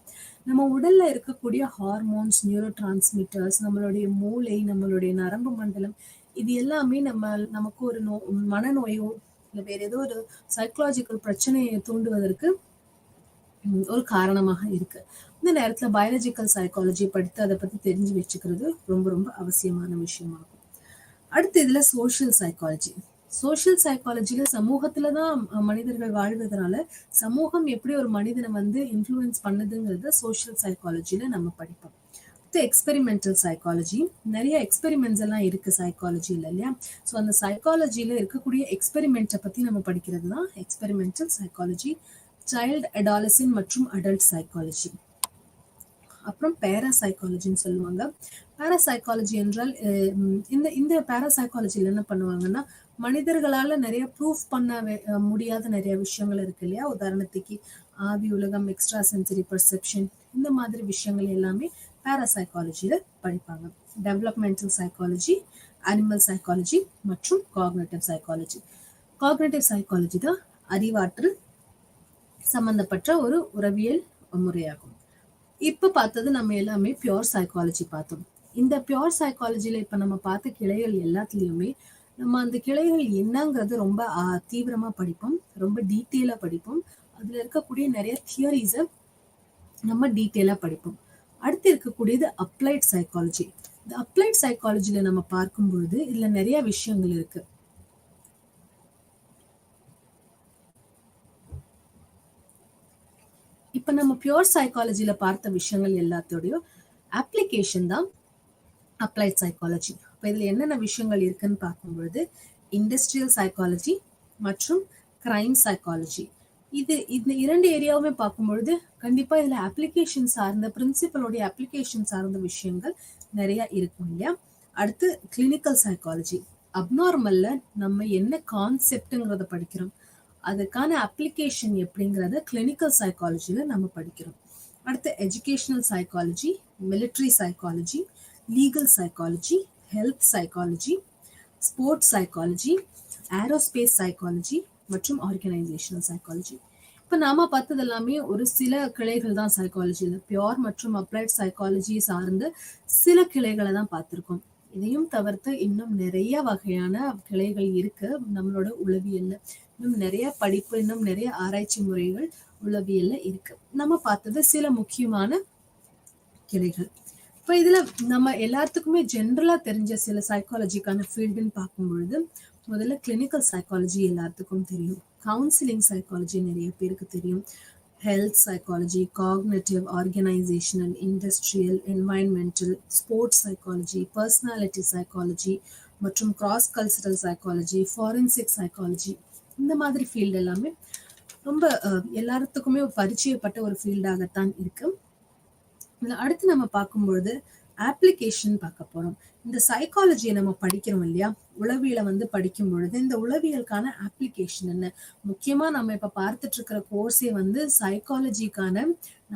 நம்ம உடல்ல இருக்கக்கூடிய ஹார்மோன்ஸ், நியூரோ டிரான்ஸ்மிட்டர்ஸ், நம்மளுடைய மூளை, நம்மளுடைய நரம்பு மண்டலம், இது எல்லாமே நமக்கு ஒரு மனநோயோ இல்லை வேற ஏதோ ஒரு சைக்கலாஜிக்கல் பிரச்சனையை தூண்டுவதற்கு ஒரு காரணமாக இருக்கு. இந்த நேரத்துல பயாலஜிக்கல் சைக்காலஜி படித்து அதை பத்தி தெரிஞ்சு வச்சுக்கிறது ரொம்ப ரொம்ப அவசியமான விஷயமாகும். அடுத்து இதுல சோஷியல் சைக்காலஜி. சோஷியல் சைக்காலஜில சமூகத்துலதான் மனிதர்கள் வாழ்வதனால சமூகம் எப்படி ஒரு மனிதனை இன்ஃப்ளூயன்ஸ் பண்ணுதுங்கிறத சோஷியல் சைக்காலஜில நம்ம படிப்போம். Experimental psychology. நிறைய எக்ஸ்பெரிமெண்ட்ஸ் எல்லாம் இருக்கு சைக்காலஜில இல்லையா? ஸோ அந்த சைக்காலஜில இருக்கக்கூடிய எக்ஸ்பெரிமெண்ட்டை பத்தி நம்ம படிக்கிறது தான் எக்ஸ்பெரிமெண்டல் சைக்காலஜி. சைல்டு, அடாலசன்ட் மற்றும் அடல்ட் சைக்காலஜி. அப்புறம் பேராசைக்காலஜின்னு சொல்லுவாங்க. பேராசைக்காலஜி என்றால் இந்த பேராசைக்காலஜியில் என்ன பண்ணுவாங்கன்னா, மனிதர்களால நிறைய ப்ரூஃப் பண்ண முடியாத நிறைய விஷயங்கள் இருக்கு இல்லையா? உதாரணத்துக்கு ஆவி உலகம், எக்ஸ்ட்ரா சென்சரி பர்செப்ஷன், இந்த மாதிரி விஷயங்கள் எல்லாமே பேராசைக்காலஜியில படிப்பாங்க. டெவலப்மெண்டல் சைக்காலஜி, அனிமல் சைக்காலஜி மற்றும் காக்னிட்டிவ் சைக்காலஜி. காக்னிட்டிவ் சைக்காலஜி தான் அறிவாற்றல் சம்பந்தப்பட்ட ஒரு உளவியல் முறையாகும். இப்ப பார்த்தது நம்ம எல்லாமே பியூர் சைக்காலஜி பார்த்தோம். இந்த பியூர் சைக்காலஜில இப்ப நம்ம பார்த்த கிளைகள் எல்லாத்துலயுமே நம்ம அந்த கிளைகள் என்னங்கிறது ரொம்ப தீவிரமா படிப்போம், ரொம்ப டீட்டெயிலா படிப்போம். அதுல இருக்கக்கூடிய நிறைய தியரிஸை நம்ம டீட்டெயிலா படிப்போம். அடுத்து இருக்கக்கூடியது அப்ளைட் சைக்காலஜி. இந்த அப்ளைட் சைக்காலஜில நம்ம பார்க்கும் பொழுது இதுல நிறைய விஷயங்கள் இருக்கு. இப்ப நம்ம பியூர் சைக்காலஜில பார்த்த விஷயங்கள் எல்லாத்தோடையும் அப்ளிகேஷன் தான் அப்ளைட் சைக்காலஜி. இப்போ இதுல என்னென்ன விஷயங்கள் இருக்குன்னு பார்க்கும்பொழுது இண்டஸ்ட்ரியல் சைக்காலஜி மற்றும் கிரைம் சைக்காலஜி, இந்த இரண்டு ஏரியாவுமே பார்க்கும்பொழுது கண்டிப்பா இதுல அப்ளிகேஷன் சார்ந்த, பிரின்சிபலோடைய அப்ளிகேஷன் சார்ந்த விஷயங்கள் நிறைய இருக்கும் இல்லையா? அடுத்து கிளினிக்கல் சைக்காலஜி. அப்நார்மல்ல நம்ம என்ன கான்செப்ட்ங்கிறத படிக்கிறோம், அதுக்கான அப்ளிகேஷன் எப்படிங்கிறத கிளினிக்கல் சைக்காலஜில நம்ம படிக்கிறோம். அடுத்து educational psychology, military psychology, legal psychology, health psychology, sports psychology, aerospace psychology மற்றும் ஆர்கனைசேஷனல் சைக்காலஜி. இப்ப நாம பார்த்தது எல்லாமே ஒரு சில கிளைகள் தான் சைக்காலஜில. பியூர் மற்றும் அப்ளைட் சைக்காலஜி சார்ந்த சில கிளைகளை தான் பார்த்திருக்கோம். இதையும் தவிர்த்து இன்னும் நிறைய வகையான கிளைகள் இருக்கு நம்மளோட உளவியல்ல. இன்னும் நிறைய படிப்பு, இன்னும் நிறைய ஆராய்ச்சி முறைகள் உளவியல்ல இருக்கு. நம்ம பார்த்தது சில முக்கியமான கிளைகள். இப்ப இதுல நம்ம எல்லாத்துக்குமே ஜென்ரலா தெரிஞ்ச சில சைக்காலஜிக்கான ஃபீல்டுன்னு பார்க்கும்பொழுது முதல்ல கிளினிக்கல் சைக்காலஜி எல்லாத்துக்கும் தெரியும். கவுன்சிலிங் சைக்காலஜி நிறைய பேருக்கு தெரியும். Health psychology, cognitive, organisational, industrial, environmental, sports psychology, personality psychology மற்றும் cross cultural psychology, forensic psychology, இந்த மாதிரி ஃபீல்டு எல்லாமே ரொம்ப எல்லாத்துக்குமே பரிச்சயப்பட்ட ஒரு ஃபீல்டாகத்தான் இருக்கு. அடுத்து நம்ம பார்க்கும்பொழுது அப்ளிகேஷன் பார்க்க போறோம். இந்த சைக்காலஜியை நம்ம படிக்கிறோம் இல்லையா, உளவியலை படிக்கும் பொழுது இந்த உளவியலுக்கான அப்ளிகேஷன் என்ன? முக்கியமா நம்ம இப்ப பார்த்துட்டு இருக்கிற கோர்ஸே சைக்காலஜிக்கான,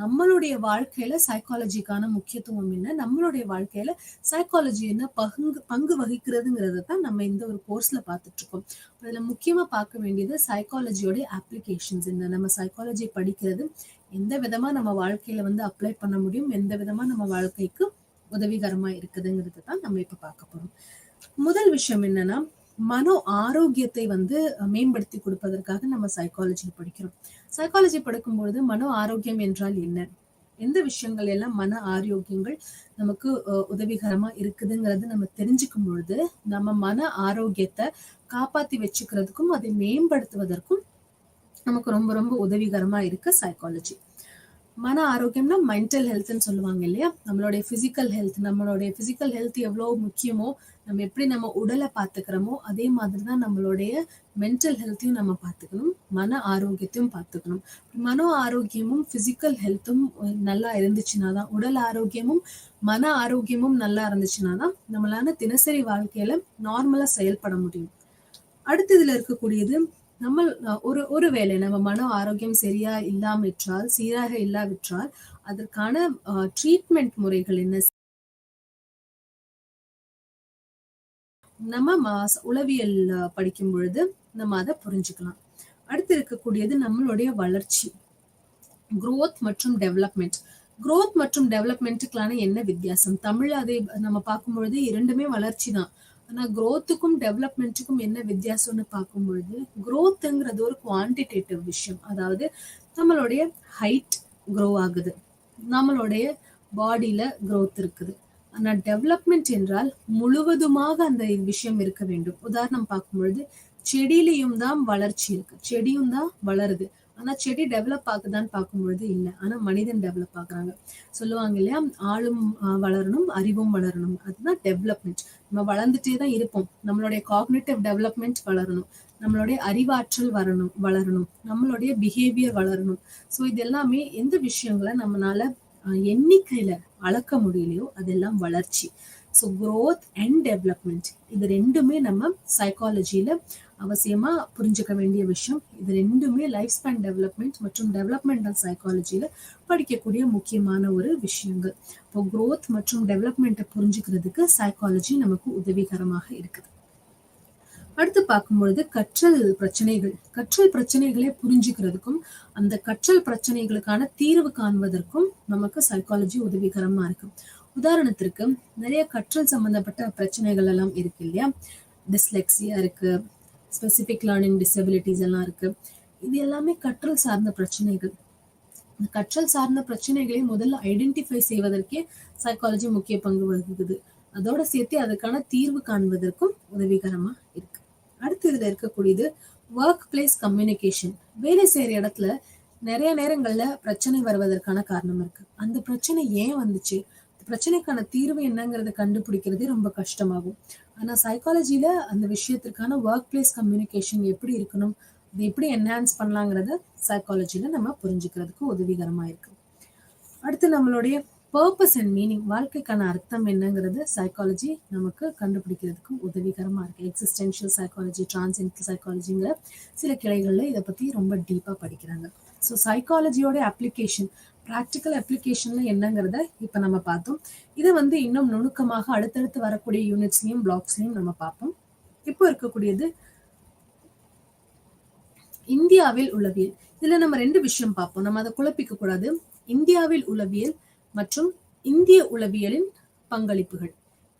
நம்மளுடைய வாழ்க்கையில சைக்காலஜிக்கான முக்கியத்துவம் என்ன, நம்மளுடைய வாழ்க்கையில சைக்காலஜி என்ன பங்கு வகிக்கிறதுங்கிறத தான் நம்ம இந்த ஒரு கோர்ஸ்ல பார்த்துட்டு இருக்கோம். அதுல முக்கியமா பார்க்க வேண்டியது சைக்காலஜியோட அப்ளிகேஷன்ஸ் என்ன, நம்ம சைக்காலஜி படிக்கிறது எந்த விதமா நம்ம வாழ்க்கையில அப்ளை பண்ண முடியும், எந்த விதமா நம்ம வாழ்க்கைக்கு உதவிகரமா இருக்குதுங்கிறது தான் நம்ம இப்ப பார்க்க போறோம். முதல் விஷயம் என்னன்னா, மனோ ஆரோக்கியத்தை மேம்படுத்தி கொடுப்பதற்காக நம்ம சைக்காலஜி படிக்கிறோம். சைக்காலஜி படிக்கும்பொழுது மனோ ஆரோக்கியம் என்றால் என்ன, எந்த விஷயங்கள் எல்லாம் மன ஆரோக்கியங்கள் நமக்கு உதவிகரமா இருக்குதுங்கிறது நம்ம தெரிஞ்சுக்கும் பொழுது நம்ம மன ஆரோக்கியத்தை காப்பாத்தி வச்சுக்கிறதுக்கும் அதை மேம்படுத்துவதற்கும் நமக்கு ரொம்ப ரொம்ப உதவிகரமா இருக்கு சைக்காலஜி. மன ஆரோக்கியம்னா மென்டல் ஹெல்த்ன்னு சொல்லுவாங்க இல்லையா, நம்மளுடைய பிசிக்கல் ஹெல்த். நம்மளுடைய பிசிக்கல் ஹெல்த் எவ்வளவு முக்கியமோ, நம்ம எப்படி நம்ம உடலை பார்த்துக்கிறோமோ அதே மாதிரிதான் நம்மளுடைய மென்டல் ஹெல்த்தையும் நம்ம பார்த்துக்கணும், மன ஆரோக்கியத்தையும் பார்த்துக்கணும். மன ஆரோக்கியமும் பிசிக்கல் ஹெல்த்தும் நல்லா இருந்துச்சுன்னாதான், உடல் ஆரோக்கியமும் மன ஆரோக்கியமும் நல்லா இருந்துச்சுன்னாதான் நம்மளால தினசரி வாழ்க்கையில நார்மலா செயல்பட முடியும். அடுத்து இதுல இருக்கக்கூடியது, நம்ம ஒரு வேளை நம்ம மன ஆரோக்கியம் சரியா இல்லாவிட்டால், சீராக இல்லாவிட்டால் அதற்கான ட்ரீட்மெண்ட் முறைகள் என்ன, நம்ம உளவியல் படிக்கும் பொழுது நம்ம அதை புரிஞ்சுக்கலாம். அடுத்து இருக்கக்கூடியது நம்மளுடைய வளர்ச்சி, growth மற்றும் டெவலப்மெண்ட். growth மற்றும் டெவலப்மெண்ட்டுக்கான என்ன வித்தியாசம்? தமிழ் அதை நம்ம பார்க்கும் பொழுது இரண்டுமே வளர்ச்சி தான். ஆனா growthக்கும் டெவலப்மெண்ட்டுக்கும் என்ன வித்தியாசம்னு பார்க்கும் பொழுது, growthங்கிறது ஒரு குவான்டிடேட்டிவ் விஷயம். அதாவது நம்மளுடைய ஹைட் க்ரோ ஆகுது, நம்மளுடைய பாடியில growth இருக்குது. ஆனா டெவலப்மெண்ட் என்றால் முழுவதுமாக அந்த விஷயம் இருக்க வேண்டும். உதாரணம் பார்க்கும் பொழுது, செடியிலையும் தான் வளர்ச்சி இருக்கு, செடியும் தான் வளருது. ஆனா செடி டெவலப் ஆகுதான்னு பார்க்கும் பொழுது இல்லை, ஆனா மனிதன் டெவலப் ஆகுறாங்க. சொல்லுவாங்க இல்லையா, ஆளும் வளரணும் அறிவும் வளரணும், அதுதான் டெவலப்மெண்ட். நம்ம வளர்ந்துட்டே தான் இருப்போம், நம்மளுடைய காக்னிட்டிவ் டெவலப்மெண்ட் வளரணும், நம்மளுடைய அறிவாற்றல் வளரணும், நம்மளுடைய பிஹேவியர் வளரணும். ஸோ இது எல்லாமே எந்த விஷயங்களை நம்மளால எண்ணிக்கையில அளக்க முடியலையோ அதெல்லாம் வளர்ச்சி. ஸோ growth அண்ட் டெவலப்மெண்ட் இது ரெண்டுமே நம்ம சைக்காலஜியில அவசியமா புரிஞ்சுக்க வேண்டிய விஷயம். இது ரெண்டுமே லைஃப் ஸ்பேன் டெவலப்மெண்ட் மற்றும் டெவலப்மெண்டல் சைக்காலஜியில படிக்கக்கூடிய முக்கியமான ஒரு விஷயங்கள். இப்போ growth மற்றும் டெவலப்மெண்ட்டை புரிஞ்சுக்கிறதுக்கு சைக்காலஜி நமக்கு உதவிகரமாக இருக்குது. அடுத்து பார்க்கும்பொழுது கற்றல் பிரச்சனைகளை புரிஞ்சுக்கிறதுக்கும் அந்த கற்றல் பிரச்சனைகளுக்கான தீர்வு காண்பதற்கும் நமக்கு சைக்காலஜி உதவிகரமா இருக்கு. உதாரணத்திற்கு நிறைய கற்றல் சம்பந்தப்பட்ட பிரச்சனைகள் எல்லாம் இருக்கு இல்லையா, டிஸ்லெக்சியா இருக்கு, ஸ்பெசிபிக் லேர்னிங் டிசபிலிட்டிஸ் எல்லாம் இருக்கு. இது எல்லாமே கற்றல் சார்ந்த பிரச்சனைகள். கற்றல் சார்ந்த பிரச்சனைகளை முதல்ல ஐடென்டிஃபை செய்வதற்கே சைக்காலஜி முக்கிய பங்கு வகிக்குது. அதோட சேர்த்து அதுக்கான தீர்வு காண்பதற்கும் உதவிகரமா இருக்கு. அடுத்து இதுல இருக்கக்கூடியது ஒர்க் பிளேஸ் கம்யூனிகேஷன். வேலை செய்யற இடத்துல நிறைய நேரங்கள்ல பிரச்சனை வருவதற்கான காரணம் இருக்கு. அந்த பிரச்சனை ஏன் வந்துச்சு, பிரச்சனைக்கான தீர்வு என்னங்கிறத கண்டுபிடிக்கிறதே ரொம்ப கஷ்டமாகும். ஆனா சைக்காலஜில அந்த விஷயத்திற்கான ஒர்க் பிளேஸ் கம்யூனிகேஷன் எப்படி இருக்கணும், அதை எப்படி என்ஹான்ஸ் பண்ணலாங்கிறத சைக்காலஜில நம்ம புரிஞ்சுக்கிறதுக்கு உதவிகரமா இருக்கு. அடுத்து நம்மளுடைய பர்பஸ் அண்ட் மீனிங், வாழ்க்கைக்கான அர்த்தம் என்னங்கிறது சைக்காலஜி நமக்கு கண்டுபிடிக்கிறதுக்கு உதவிகரமா இருக்கு. எக்ஸிஸ்டென்ஷியல் சைக்காலஜி, டிரான்சென்டல் சைக்காலஜிங்கிற சில கிளைகள்ல இதை பத்தி ரொம்ப டீப்பா படிக்கிறாங்க. ஸோ சைக்காலஜியோட அப்ளிகேஷன், ப்ராக்டிக்கல் அப்ளிகேஷன்ல என்னங்கிறத இப்ப நம்ம பார்த்தோம். இதை இன்னும் நுணுக்கமாக அடுத்தடுத்து வரக்கூடிய யூனிட்ஸ்லயும் பிளாக்ஸ்லயும் நம்ம பார்ப்போம். இப்போ இருக்கக்கூடியது இந்தியாவில் உளவியல். இதுல நம்ம ரெண்டு விஷயம் பார்ப்போம், நம்ம அதை குழப்பிக்க கூடாது. இந்தியாவில் உளவியல் மற்றும் இந்திய உளவியலின் பங்களிப்புகள்.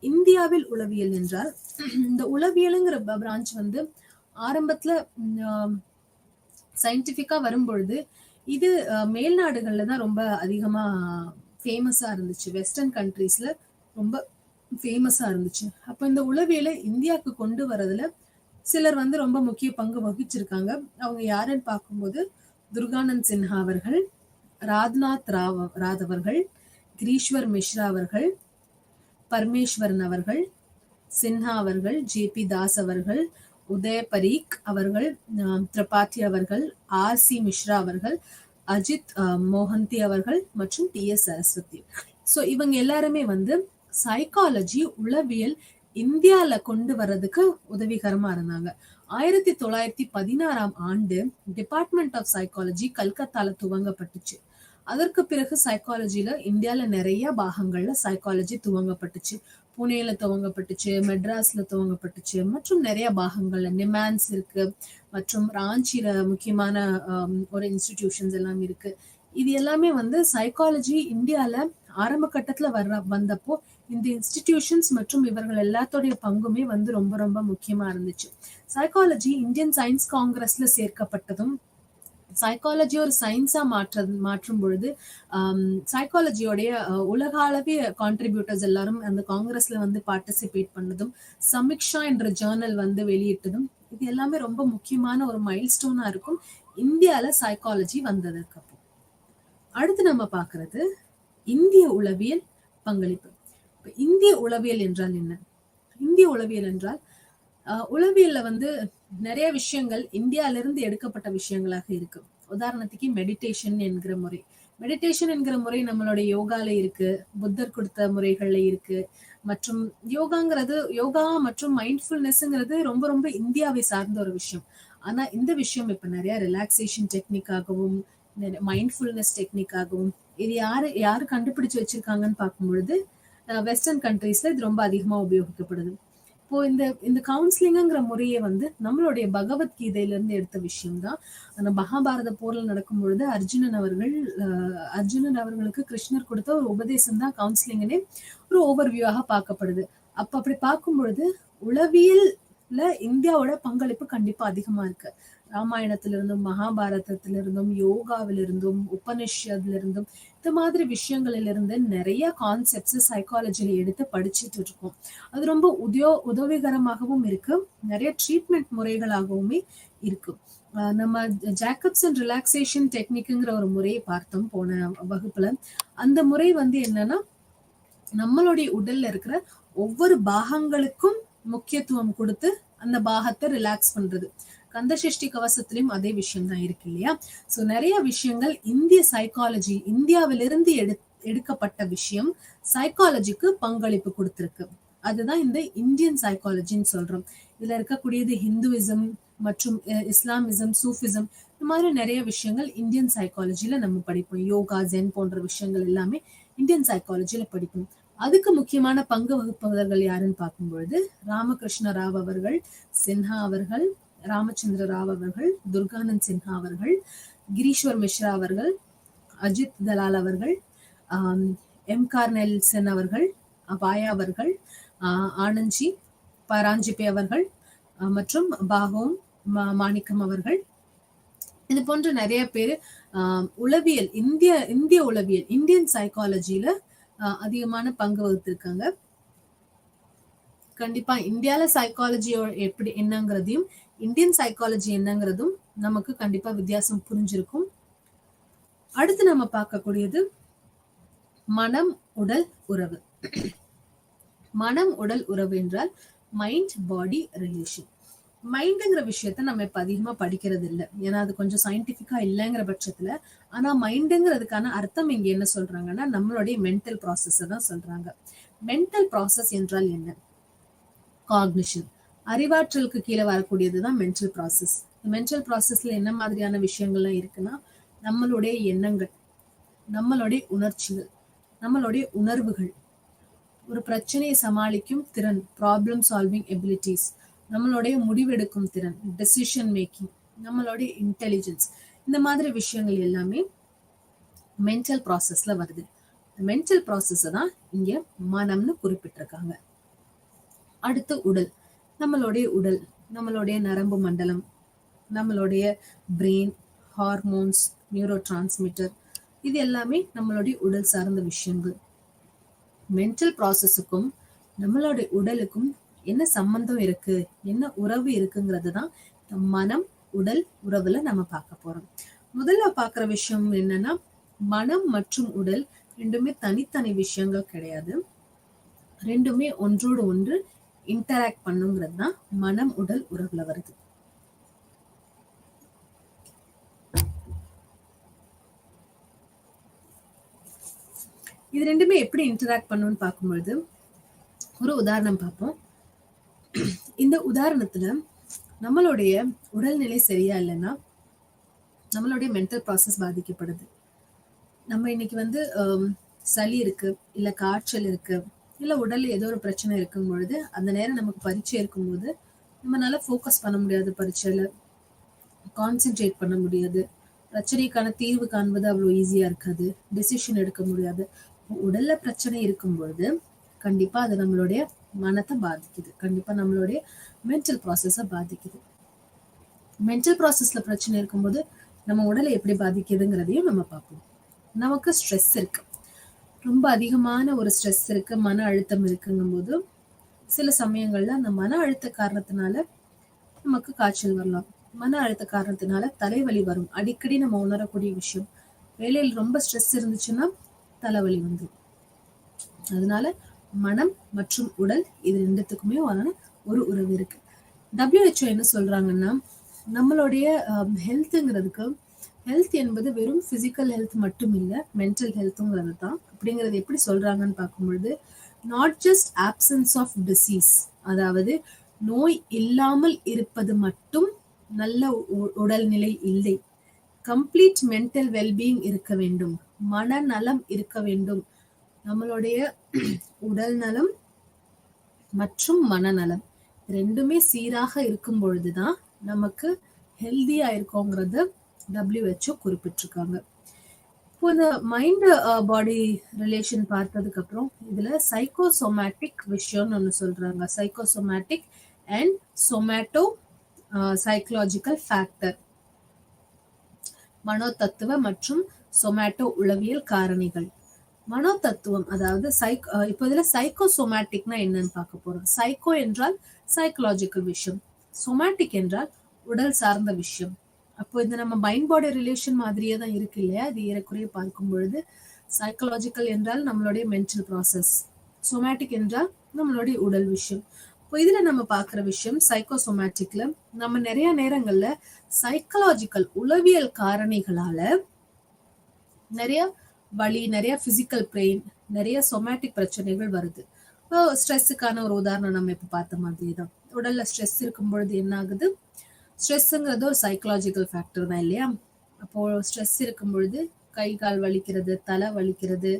இந்தியாவில் உளவியல் என்றால், இந்த உளவியலுங்கிற பிரான்ச் ஆரம்பத்துல சயின்டிபிக்கா வரும்பொழுது இது மேல்நாடுகள்ல தான் ரொம்ப அதிகமா ஃபேமஸா இருந்துச்சு, வெஸ்டர்ன் கண்ட்ரீஸ்ல ரொம்ப ஃபேமஸா இருந்துச்சு. அப்ப இந்த உளவியலை இந்தியாவுக்கு கொண்டு வரதுல சிலர் ரொம்ப முக்கிய பங்கு வகிச்சிருக்காங்க. அவங்க யாருன்னு பார்க்கும்போது, துர்கானந்த் சின்ஹா அவர்கள், ராத்நாத் ராத் அவர்கள், கிரீஸ்வர் மிஸ்ரா அவர்கள், பரமேஸ்வரன் அவர்கள், சின்ஹா அவர்கள், ஜே.பி. தாஸ் அவர்கள், உதய பரீக் அவர்கள், திரிபாதி அவர்கள், ஆர்.சி. மிஸ்ரா அவர்கள், அஜித் மோஹந்தி அவர்கள் மற்றும் டி.எஸ். சரஸ்வதி. ஸோ இவங்க எல்லாருமே சைக்காலஜி உளவியல் இந்தியால கொண்டு வர்றதுக்கு உதவிகரமா இருந்தாங்க. 1916 டிபார்ட்மெண்ட் ஆஃப் சைக்காலஜி கல்கத்தால துவங்கப்பட்டுச்சு. அதற்கு பிறகு சைக்காலஜில இந்தியால நிறைய பாகங்கள்ல சைக்காலஜி துவங்கப்பட்டுச்சு. புனேல துவங்கப்பட்டுச்சு, மெட்ராஸ்ல துவங்கப்பட்டுச்சு மற்றும் நிறைய பாகங்கள்ல நிமான்ஸ் இருக்கு மற்றும் ராஞ்சில முக்கியமான ஒரு இன்ஸ்டிடியூஷன்ஸ் எல்லாம் இருக்கு. இது எல்லாமே வந்து சைக்காலஜி இந்தியால ஆரம்ப கட்டத்துல வந்தப்போ இந்த இன்ஸ்டிடியூஷன்ஸ் மற்றும் இவர்கள் எல்லாத்தோடைய பங்குமே வந்து ரொம்ப ரொம்ப முக்கியமா இருந்துச்சு. சைக்காலஜி இந்தியன் சயின்ஸ் காங்கிரஸ்ல சேர்க்கப்பட்டதும் சைக்காலஜி ஒரு சயின்ஸா மாற்றும் பொழுது சைக்காலஜியோடைய உலக அளவிய கான்ட்ரிபியூட்டர்ஸ் எல்லாரும் அந்த காங்கிரஸ்ல வந்து பார்ட்டிசிபேட் பண்ணதும், சமிக்ஷா என்ற ஜேர்னல் வந்து வெளியிட்டதும் இது எல்லாமே ரொம்ப முக்கியமான ஒரு மைல்ஸ்டோனா இருக்கும் இந்தியால சைக்காலஜி வந்ததுக்கு அப்புறம். அடுத்து நம்ம பாக்குறது இந்திய உளவியல் பங்களிப்பு. இந்திய உளவியல் என்றால் என்ன? இந்திய உளவியல் என்றால் உளவியல்ல வந்து நிறைய விஷயங்கள் இந்தியால இருந்து எடுக்கப்பட்ட விஷயங்களாக இருக்கு. உதாரணத்துக்கு மெடிடேஷன் என்கிற முறை. மெடிடேஷன் என்கிற முறை நம்மளுடைய யோகால இருக்கு, புத்தர் கொடுத்த முறைகள்ல இருக்கு. மற்றும் யோகா மற்றும் மைண்ட்ஃபுல்னஸ்ங்கிறது ரொம்ப ரொம்ப இந்தியாவை சார்ந்த ஒரு விஷயம். ஆனா இந்த விஷயம் இப்ப நிறைய ரிலாக்ஸேஷன் டெக்னிக்காகவும் மைண்ட்ஃபுல்னஸ் டெக்னிக்காகவும் இது யாரு கண்டுபிடிச்சு வச்சிருக்காங்கன்னு பார்க்கும் பொழுது வெஸ்டர்ன் கண்ட்ரீஸ்ல இது ரொம்ப அதிகமா உபயோகிக்கப்படுது. இப்போ இந்த கவுன்சிலிங்கிற முறையை வந்து நம்மளுடைய பகவத்கீதையில இருந்து எடுத்த விஷயம் தான். அந்த மகாபாரத போர்ல நடக்கும் பொழுது அர்ஜுனன் அவர்களுக்கு கிருஷ்ணர் கொடுத்த ஒரு உபதேசம் தான் கவுன்சிலிங்னே ஒரு ஓவர்வியூவாக பார்க்கப்படுது. அப்படி பார்க்கும் பொழுது உளவியல்ல இந்தியாவோட பங்களிப்பு கண்டிப்பா அதிகமா இருக்கு. ராமாயணத்திலிருந்தும் மகாபாரதத்திலிருந்தும் யோகாவிலிருந்தும் உபனிஷத்துல இந்த மாதிரி விஷயங்கள்ல இருந்து நிறைய கான்செப்ட்ஸ் சைக்காலஜில எடுத்து படிச்சுட்டு இருக்கோம். அது ரொம்ப உதவிகரமாகவும் இருக்கு, நிறைய ட்ரீட்மெண்ட் முறைகளாகவுமே இருக்கு. நம்ம ஜேக்கப்சன் ரிலாக்ஸேஷன் டெக்னிக்ங்கிற ஒரு முறையை பார்த்தோம் போன வகுப்புல. அந்த முறை வந்து என்னன்னா நம்மளுடைய உடல்ல இருக்கிற ஒவ்வொரு பாகங்களுக்கும் முக்கியத்துவம் கொடுத்து அந்த பாகத்தை ரிலாக்ஸ் பண்றது. கந்தசஷ்டி கவசத்திலையும் அதே விஷயம் தான் இருக்கு இல்லையா? சோ நிறைய விஷயங்கள் இந்திய சைக்காலஜி இந்தியாவிலிருந்து எடுக்கப்பட்ட விஷயம் சைக்காலஜிக்கு பங்களிப்பு கொடுத்திருக்கு. அதுதான் இந்த இந்தியன் சைக்காலஜின்னு சொல்றோம். இதுல இருக்கக்கூடியது ஹிந்துவிசம் மற்றும் இஸ்லாமிசம், சூஃபிசம், இந்த மாதிரி நிறைய விஷயங்கள் இந்தியன் சைக்காலஜில நம்ம படிப்போம். யோகா, ஜென் போன்ற விஷயங்கள் எல்லாமே இந்தியன் சைக்காலஜில படிப்போம். அதுக்கு முக்கியமான பங்கு வகுப்பவர்கள் யாருன்னு பார்க்கும்பொழுது ராமகிருஷ்ண ராவ் அவர்கள், சின்ஹா அவர்கள், ராமச்சந்திர ராவ் அவர்கள், துர்கானந்த் சின்ஹா அவர்கள், கிரீஸ்வர் மிஸ்ரா அவர்கள், அஜித் தலால் அவர்கள், எம் கார்னெல்சன் அவர்கள், பாயா அவர்கள், ஆனந்த்ஜி பராஞ்சிபே அவர்கள் மற்றும் பாகோம் மாணிக்கம் அவர்கள், இது போன்ற நிறைய பேர் உளவியல் இந்திய உளவியல் இந்தியன் சைக்காலஜில அதிகமான பங்கு வகுத்திருக்காங்க. கண்டிப்பா இந்தியால சைக்காலஜி எப்படி என்னங்கிறதையும் இந்தியன் சைக்காலஜி என்னங்கிறதும் நமக்கு கண்டிப்பா வித்தியாசம் புரிஞ்சிருக்கும். அடுத்து நம்ம பார்க்கக்கூடியது மனம் உடல் உறவு. மனம் உடல் உறவு என்றால் மைண்ட் பாடி ரிலேஷன். மைண்டுங்கிற விஷயத்த நம்ம இப்ப அதிகமா படிக்கிறது இல்லை, ஏன்னா அது கொஞ்சம் சயின்டிபிக்கா இல்லைங்கிற பட்சத்துல. ஆனா மைண்டுங்கிறதுக்கான அர்த்தம் இங்க என்ன சொல்றாங்கன்னா நம்மளுடைய மென்டல் ப்ராசஸ் தான் சொல்றாங்க. மென்டல் ப்ராசஸ் என்றால் என்ன? காக்னிஷன், அறிவாற்றலுக்கு கீழே வரக்கூடியதுதான் மென்டல் ப்ராசஸ். மென்டல் ப்ராசஸ்ல என்ன மாதிரியான விஷயங்கள்லாம் இருக்குன்னா நம்மளுடைய எண்ணங்கள், நம்மளுடைய உணர்ச்சிகள், நம்மளுடைய உணர்வுகள், ஒரு பிரச்சனையை சமாளிக்கும் திறன், ப்ராப்ளம் சால்விங் எபிலிட்டிஸ், நம்மளுடைய முடிவெடுக்கும் திறன், டெசிஷன் மேக்கிங், நம்மளுடைய இன்டெலிஜென்ஸ், இந்த மாதிரி விஷயங்கள் எல்லாமே மென்டல் ப்ராசஸ்ல வருது. மென்டல் ப்ராசஸ் தான் இங்க மனம்னு குறிப்பிட்டிருக்காங்க. அடுத்து உடல். நம்மளுடைய நரம்பு மண்டலம், நம்மளுடைய பிரெயின், ஹார்மோன்ஸ், நியூரோ டிரான்ஸ்மிட்டர், இது எல்லாமே நம்மளுடைய உடல் சார்ந்த விஷயங்கள். மென்டல் ப்ராசஸுக்கும் நம்மளுடைய உடலுக்கும் என்ன சம்பந்தம் இருக்கு, என்ன உறவு இருக்குங்கிறது தான் மனம் உடல் உறவுல நம்ம பார்க்க போறோம். முதல்ல பார்க்குற விஷயம் என்னன்னா மனம் மற்றும் உடல் ரெண்டுமே தனித்தனி விஷயங்கள் கிடையாது. ரெண்டுமே ஒன்றோடு ஒன்று இன்டராக்ட் பண்ணுங்கிறது தான் மனம் உடல் உறவுல வருது. இது ரெண்டுமே எப்படி இன்டராக்ட் பண்ணுன்னு பார்க்கும்பொழுது ஒரு உதாரணம் பார்ப்போம். இந்த உதாரணத்துல நம்மளுடைய உடல்நிலை சரியா இல்லைன்னா நம்மளுடைய மென்டல் ப்ராசஸ் பாதிக்கப்படுது. நம்ம இன்னைக்கு வந்து சளி இருக்கு, இல்ல காய்ச்சல் இருக்கு, இல்ல உடல்ல ஏதோ ஒரு பிரச்சனை இருக்கும் பொழுது அந்த நேரம் நமக்கு பரீட்சை இருக்கும்போது நம்மளால ஃபோக்கஸ் பண்ண முடியாது, பரீட்சையில கான்சென்ட்ரேட் பண்ண முடியாது, பிரச்சனைக்கான தீர்வு காண்பது அவ்வளோ ஈஸியா இருக்காது, டெசிஷன் எடுக்க முடியாது. உடல்ல பிரச்சனை இருக்கும் பொழுது கண்டிப்பா அது நம்மளுடைய மனத்தை பாதிக்குது, கண்டிப்பா நம்மளுடைய மென்டல் ப்ராசஸ பாதிக்குது. மென்டல் ப்ராசஸ்ல பிரச்சனை இருக்கும்போது நம்ம உடலை எப்படி பாதிக்குதுங்கிறதையும் நம்ம பார்ப்போம். நமக்கு ஸ்ட்ரெஸ் இருக்கு, ரொம்ப அதிகமான ஒரு ஸ்ட்ரெஸ் இருக்கு, மன அழுத்தம் இருக்குங்கும் போது சில சமயங்கள்ல அந்த மன அழுத்த காரணத்தினால நமக்கு காய்ச்சல் வரலாம், மன அழுத்த காரணத்தினால தலைவலி வரும். அடிக்கடி நம்ம உணரக்கூடிய விஷயம். வேலையில் ரொம்ப ஸ்ட்ரெஸ் இருந்துச்சுன்னா தலைவலி வந்துடும். அதனால மனம் மற்றும் உடல் இது ரெண்டுத்துக்குமே ஒரு உறவு இருக்கு. WHO என்ன சொல்றாங்கன்னா, நம்மளுடைய ஹெல்த்ங்கிறதுக்கு, ஹெல்த் என்பது வெறும் பிசிக்கல் ஹெல்த் மட்டும் இல்ல, மென்டல் ஹெல்த்ங்கிறது தான். அப்படிங்கறது எப்படி சொல்றாங்கன்னு பார்க்கும்பொழுது, not just absence of disease, அதாவது நோய் இல்லாமல் இருப்பது மட்டும் நல்ல உடல்நிலை இல்லை, கம்ப்ளீட் மென்டல் வெல்பீயிங் இருக்க வேண்டும், மனநலம் இருக்க வேண்டும். நம்மளுடைய உடல் நலம் மற்றும் மனநலம் ரெண்டுமே சீராக இருக்கும் பொழுதுதான் நமக்கு ஹெல்தியா இருக்கோங்கிறத WHO குறிப்பிட்டிருக்காங்க. இப்போ இந்த மைண்ட் பாடி ரிலேஷன் பார்த்ததுக்கு அப்புறம் இதுல சைக்கோசோமேட்டிக் விஷயம்னு ஒண்ணு சொல்றாங்க. Psychosomatic and somatopsychological factor, மனோதத்துவ மற்றும் சொமேட்டோ உளவியல் காரணிகள். மனோதத்துவம் அதாவது இப்போ இதுல சைக்கோசோமேட்டிக்னா என்னன்னு பார்க்க போறோம். சைக்கோ என்றால் சைக்கலாஜிக்கல் விஷயம், சொமேட்டிக் என்றால் உடல் சார்ந்த விஷயம். அப்போ இது நம்ம மைண்ட் பாடி ரிலேஷன் மாதிரியே தான் இருக்கு இல்லையா? இது ஏறக்குறைய பார்க்கும் பொழுது சைக்கலாஜிக்கல் என்றால் நம்மளுடைய மென்டல் ப்ராசஸ், சொமேட்டிக் என்றால் நம்மளுடைய உடல் விஷயம். இப்போ இதுல நம்ம பார்க்குற விஷயம் சைக்கோசோமேட்டிக்ல நம்ம நிறைய நேரங்கள்ல சைக்கலாஜிக்கல் உளவியல் காரணிகளால நிறைய வலி, நிறைய பிசிக்கல் பெயின், நிறைய சொமேட்டிக் பிரச்சனைகள் வருது. இப்போ ஸ்ட்ரெஸ்ஸுக்கான ஒரு உதாரணம் நம்ம இப்ப பார்த்த மாதிரி தான். உடல்ல ஸ்ட்ரெஸ் இருக்கும் பொழுது என்ன ஆகுது? ஸ்ட்ரெஸ்ஸுங்கிறது ஒரு சைக்கலாஜிக்கல் ஃபேக்டர் தான் இல்லையா? அப்போ ஸ்ட்ரெஸ் இருக்கும் பொழுது கை கால் வலிக்கிறது, தலை வலிக்கிறது,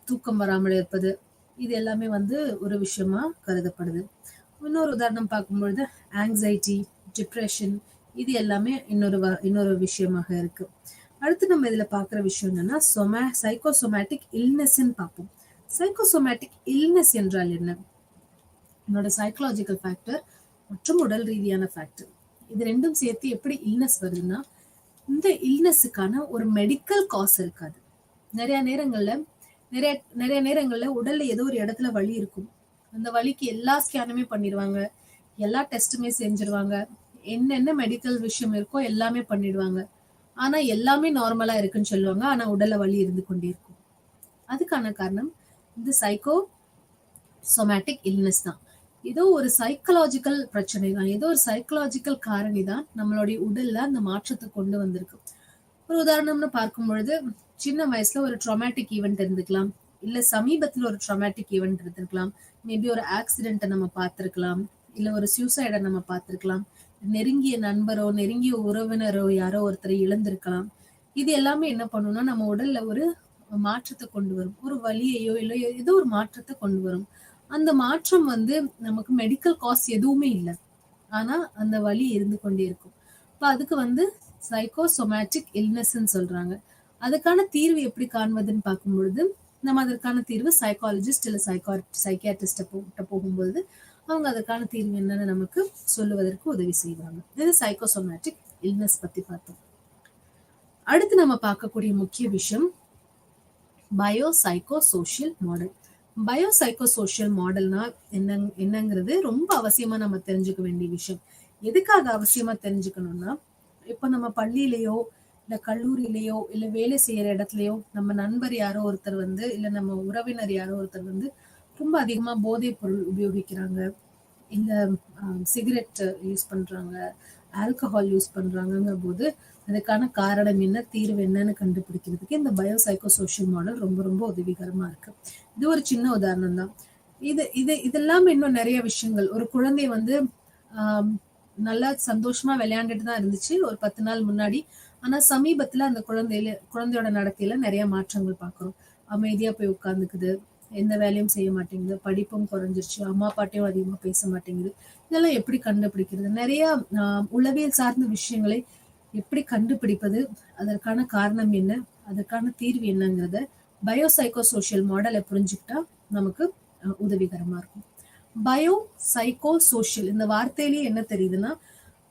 தூக்கம் வராமல் இருப்பது, இது எல்லாமே வந்து ஒரு விஷயமா கருதப்படுது. இன்னொரு உதாரணம் பார்க்கும்பொழுது ஆங்ஸைட்டி, டிப்ரெஷன், இது எல்லாமே இன்னொரு விஷயமாக இருக்கு. அடுத்து நம்ம இதுல பாக்குற விஷயம் என்னன்னா சைக்கோசோமேட்டிக் இல்னஸ்ன்னு பார்ப்போம். சைக்கோசோமேட்டிக் இல்னஸ் என்றால் என்ன? என்னோட சைக்கலாஜிக்கல் ஃபேக்டர் மற்றும் உடல் ரீதியான ஃபேக்டர், இது ரெண்டும் சேர்த்து எப்படி இல்னஸ் வருதுன்னா, இந்த இல்னஸுக்கான ஒரு மெடிக்கல் காஸ் இருக்காது. நிறைய நேரங்கள்ல உடல்ல ஏதோ ஒரு இடத்துல வலி இருக்கும். அந்த வலிக்கு எல்லா ஸ்கேனுமே பண்ணிடுவாங்க, எல்லா டெஸ்ட்டுமே செஞ்சிருவாங்க, என்னென்ன மெடிக்கல் விஷயம் இருக்கோ எல்லாமே பண்ணிடுவாங்க. ஆனா எல்லாமே நார்மலா இருக்குன்னு சொல்லுவாங்க, ஆனா உடல்ல வலி இருந்து கொண்டே இருக்கும். அதுக்கான காரணம் இந்த சைக்கோசோமேட்டிக் இல்னஸ் தான். ஏதோ ஒரு சைக்கலாஜிக்கல் பிரச்சனை தான், ஏதோ ஒரு சைக்கலாஜிக்கல் காரணி தான் நம்மளுடைய உடல்ல அந்த மாற்றத்தை கொண்டு வந்திருக்கு. ஒரு உதாரணம்னு பார்க்கும் பொழுது, சின்ன வயசுல ஒரு ட்ராமேட்டிக் ஈவெண்ட் இருந்துக்கலாம், இல்ல சமீபத்துல ஒரு ட்ராமேட்டிக் ஈவெண்ட் இருந்திருக்கலாம், மேபி ஒரு ஆக்சிடென்ட்டை நம்ம பார்த்திருக்கலாம், இல்ல ஒரு சூசைடை நம்ம பார்த்திருக்கலாம், நெருங்கிய நண்பரோ நெருங்கிய உறவினரோ யாரோ ஒருத்தரை இழந்திருக்கலாம். இது எல்லாமே என்ன பண்ணும்னா நம்ம உடல்ல ஒரு மாற்றத்தை கொண்டு வரும், ஒரு வலியையோ இல்ல ஏதோ ஒரு மாற்றத்தை கொண்டு வரும். அந்த மாற்றம் வந்து நமக்கு மெடிக்கல் காஸ் எதுவுமே இல்லை, ஆனா அந்த வலி இருந்து கொண்டே இருக்கும். இப்ப அதுக்கு வந்து சைக்கோசோமேட்டிக் இல்னஸ்ன்னு சொல்றாங்க. அதுக்கான தீர்வு எப்படி காண்பதுன்னு பார்க்கும் பொழுது, நம்ம அதற்கான தீர்வு சைக்காலஜிஸ்ட் இல்ல சைக்கியாட்ரிஸ்ட போகும்போது அவங்க அதற்கான தீர்வு என்னன்னு நமக்கு சொல்லுவதற்கு உதவி செய்வாங்க. இது சைக்கோசோமேட்டிக் இல்னஸ் பத்தி பார்த்தோம். அடுத்து நம்ம பார்க்கக்கூடிய முக்கிய விஷயம் பயோசைக்கோ சோஷியல் மாடல். பயோசைக்கோ சோஷியல் மாடல்னா என்னங்கிறது ரொம்ப அவசியமா நம்ம தெரிஞ்சுக்க வேண்டிய விஷயம். எதுக்காக அவசியமா தெரிஞ்சுக்கணும்னா, இப்ப நம்ம பள்ளியிலயோ இல்ல கல்லூரியிலயோ இல்ல வேலை செய்யற இடத்துலயோ நம்ம நண்பர் யாரோ ஒருத்தர் வந்து இல்ல நம்ம உறவினர் யாரோ ஒருத்தர் வந்து ரொம்ப அதிகமா போதைப் பொருள் உபயோகிக்கிறாங்க, இல்ல சிகரெட் யூஸ் பண்றாங்க, ஆல்கஹால் யூஸ் பண்றாங்கிற போது அதுக்கான காரணம் என்ன, தீர்வு என்னன்னு கண்டுபிடிக்கிறதுக்கு இந்த பயோசைக்கோ சோஷியல் மாடல் ரொம்ப ரொம்ப உதவிகரமா இருக்கு. இது ஒரு சின்ன உதாரணம் தான். இதெல்லாம் இன்னும் நிறைய விஷயங்கள். ஒரு குழந்தை வந்து ஆஹ் நல்லா சந்தோஷமா விளையாண்டுட்டு தான் இருந்துச்சு ஒரு 10 நாள் முன்னாடி. ஆனா சமீபத்துல அந்த குழந்தையோட நடத்தையில நிறைய மாற்றங்கள் பாக்குறோம். அமைதியா போய் உட்கார்ந்துக்குது, எந்த வேலையும் செய்ய மாட்டேங்குது, படிப்பும் குறைஞ்சிருச்சு, அம்மா அப்பாட்டையும் அதிகமா பேச மாட்டேங்குது. இதெல்லாம் எப்படி கண்டுபிடிக்கிறது? நிறைய உளவியல் சார்ந்த விஷயங்களை எப்படி கண்டுபிடிப்பது, அதற்கான காரணம் என்ன, அதற்கான தீர்வு என்னங்கிறத பயோசைக்கோ சோஷியல் மாடலை புரிஞ்சுக்கிட்டா நமக்கு உதவிகரமா இருக்கும். பயோ சைக்கோ சோஷியல் இந்த வார்த்தையிலேயே என்ன தெரியுதுன்னா,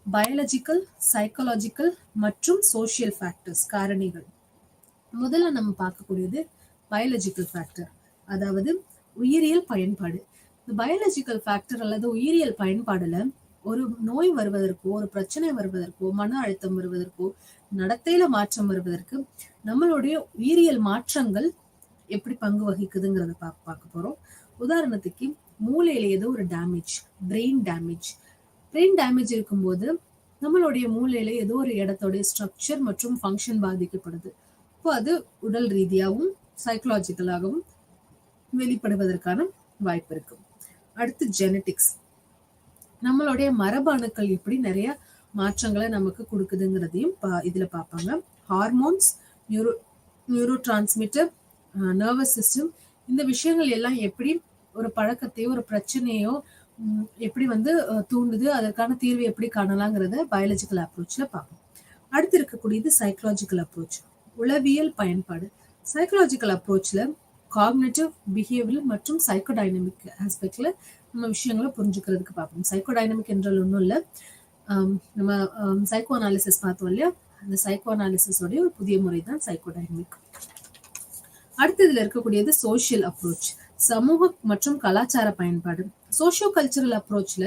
பயாலஜிக்கல், சைக்காலஜிக்கல் மற்றும் சோஷியல் ஃபேக்டர்ஸ், காரணிகள். முதல்ல நம்ம பார்க்கக்கூடியது பயாலஜிக்கல் ஃபேக்டர், அதாவது உயிரியல் பயன்பாடு. இந்த பயாலஜிக்கல் ஃபேக்டர் அல்லது உயிரியல் பயன்பாடுல ஒரு நோய் வருவதற்கோ, ஒரு பிரச்சனை வருவதற்கோ, மன அழுத்தம் வருவதற்கோ, நடத்தையில மாற்றம் வருவதற்கு நம்மளுடைய உயிரியல் மாற்றங்கள் எப்படி பங்கு வகிக்குதுங்கிறத பார்க்க போறோம். உதாரணத்துக்கு மூளையில ஏதோ ஒரு டேமேஜ், பிரெயின் டேமேஜ் இருக்கும்போது நம்மளுடைய மூளையில ஏதோ ஒரு இடத்தோடைய ஸ்ட்ரக்சர் மற்றும் ஃபங்க்ஷன் பாதிக்கப்படுது. இப்போ அது உடல் ரீதியாகவும் சைக்கலாஜிக்கலாகவும் வெளிப்படுவதற்கான வாய்ப்பு இருக்கு. அடுத்து ஜெனட்டிக்ஸ், நம்மளுடைய மரபணுக்கள் எப்படி நிறைய மாற்றங்களை நமக்கு கொடுக்குதுங்கிறதையும் இதுல பார்ப்பாங்க. Hormones, neuro transmitter, nervous system, இந்த விஷயங்கள் எல்லாம் எப்படி ஒரு பழக்கத்தையோ ஒரு பிரச்சனையோ எப்படி வந்து தூண்டுது, அதற்கான தீர்வு எப்படி காணலாங்கிறத பயாலஜிக்கல் அப்ரோச்ல பார்ப்போம். அடுத்து இருக்கக்கூடியது சைக்கலாஜிக்கல் அப்ரோச், உளவியல் பயன்பாடு. சைக்கலாஜிக்கல் அப்ரோச்ல காக்னிட்டிவ், பிஹேவியரல் மற்றும் சைக்கோடைனமிக் ஆஸ்பெக்ட்ல நம்ம விஷயங்களை புரிஞ்சுக்கிறதுக்கு பார்ப்போம். சைக்கோடைனமிக் என்றால் ஒன்றும் இல்லை, நம்ம சைக்கோ அனாலிசிஸ் பார்த்தோம் இல்லையா, அந்த சைக்கோ அனாலிசிஸோடைய ஒரு புதிய முறை தான் சைக்கோடைனமிக். அடுத்து இதுல இருக்கக்கூடியது சோஷியல் அப்ரோச், சமூக மற்றும் கலாச்சார பயன்பாடு. சோஷியோ கல்ச்சரல் அப்ரோச்ல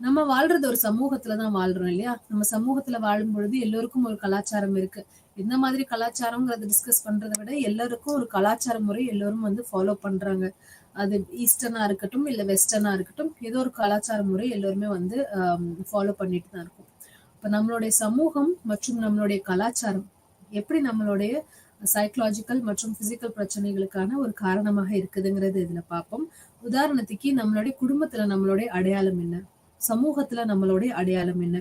நம்ம வாழ்றது ஒரு சமூகத்துலதான் வாழ்றோம் இல்லையா. நம்ம சமூகத்துல வாழும் பொழுது எல்லோருக்கும் ஒரு கலாச்சாரம் இருக்கு. எந்த மாதிரி கலாச்சாரம்ங்கிறத டிஸ்கஸ் பண்றதை விட எல்லாருக்கும் ஒரு கலாச்சார முறை எல்லோரும் வந்து ஃபாலோ பண்றாங்க. அது ஈஸ்டர்னா இருக்கட்டும் இல்ல வெஸ்டர்னா இருக்கட்டும், ஏதோ ஒரு கலாச்சார முறை எல்லோருமே வந்து ஃபாலோ பண்ணிட்டு தான் இருக்கும். இப்ப நம்மளுடைய சமூகம் மற்றும் நம்மளுடைய கலாச்சாரம் எப்படி நம்மளுடைய சைக்கலாஜிக்கல் மற்றும் பிசிக்கல் பிரச்சனைகளுக்கான ஒரு காரணமாக இருக்குதுங்கிறது இதுல பார்ப்போம். உதாரணத்துக்கு நம்மளுடைய குடும்பத்துல நம்மளுடைய அடையாளம் என்ன, சமூகத்துல நம்மளுடைய அடையாளம் என்ன,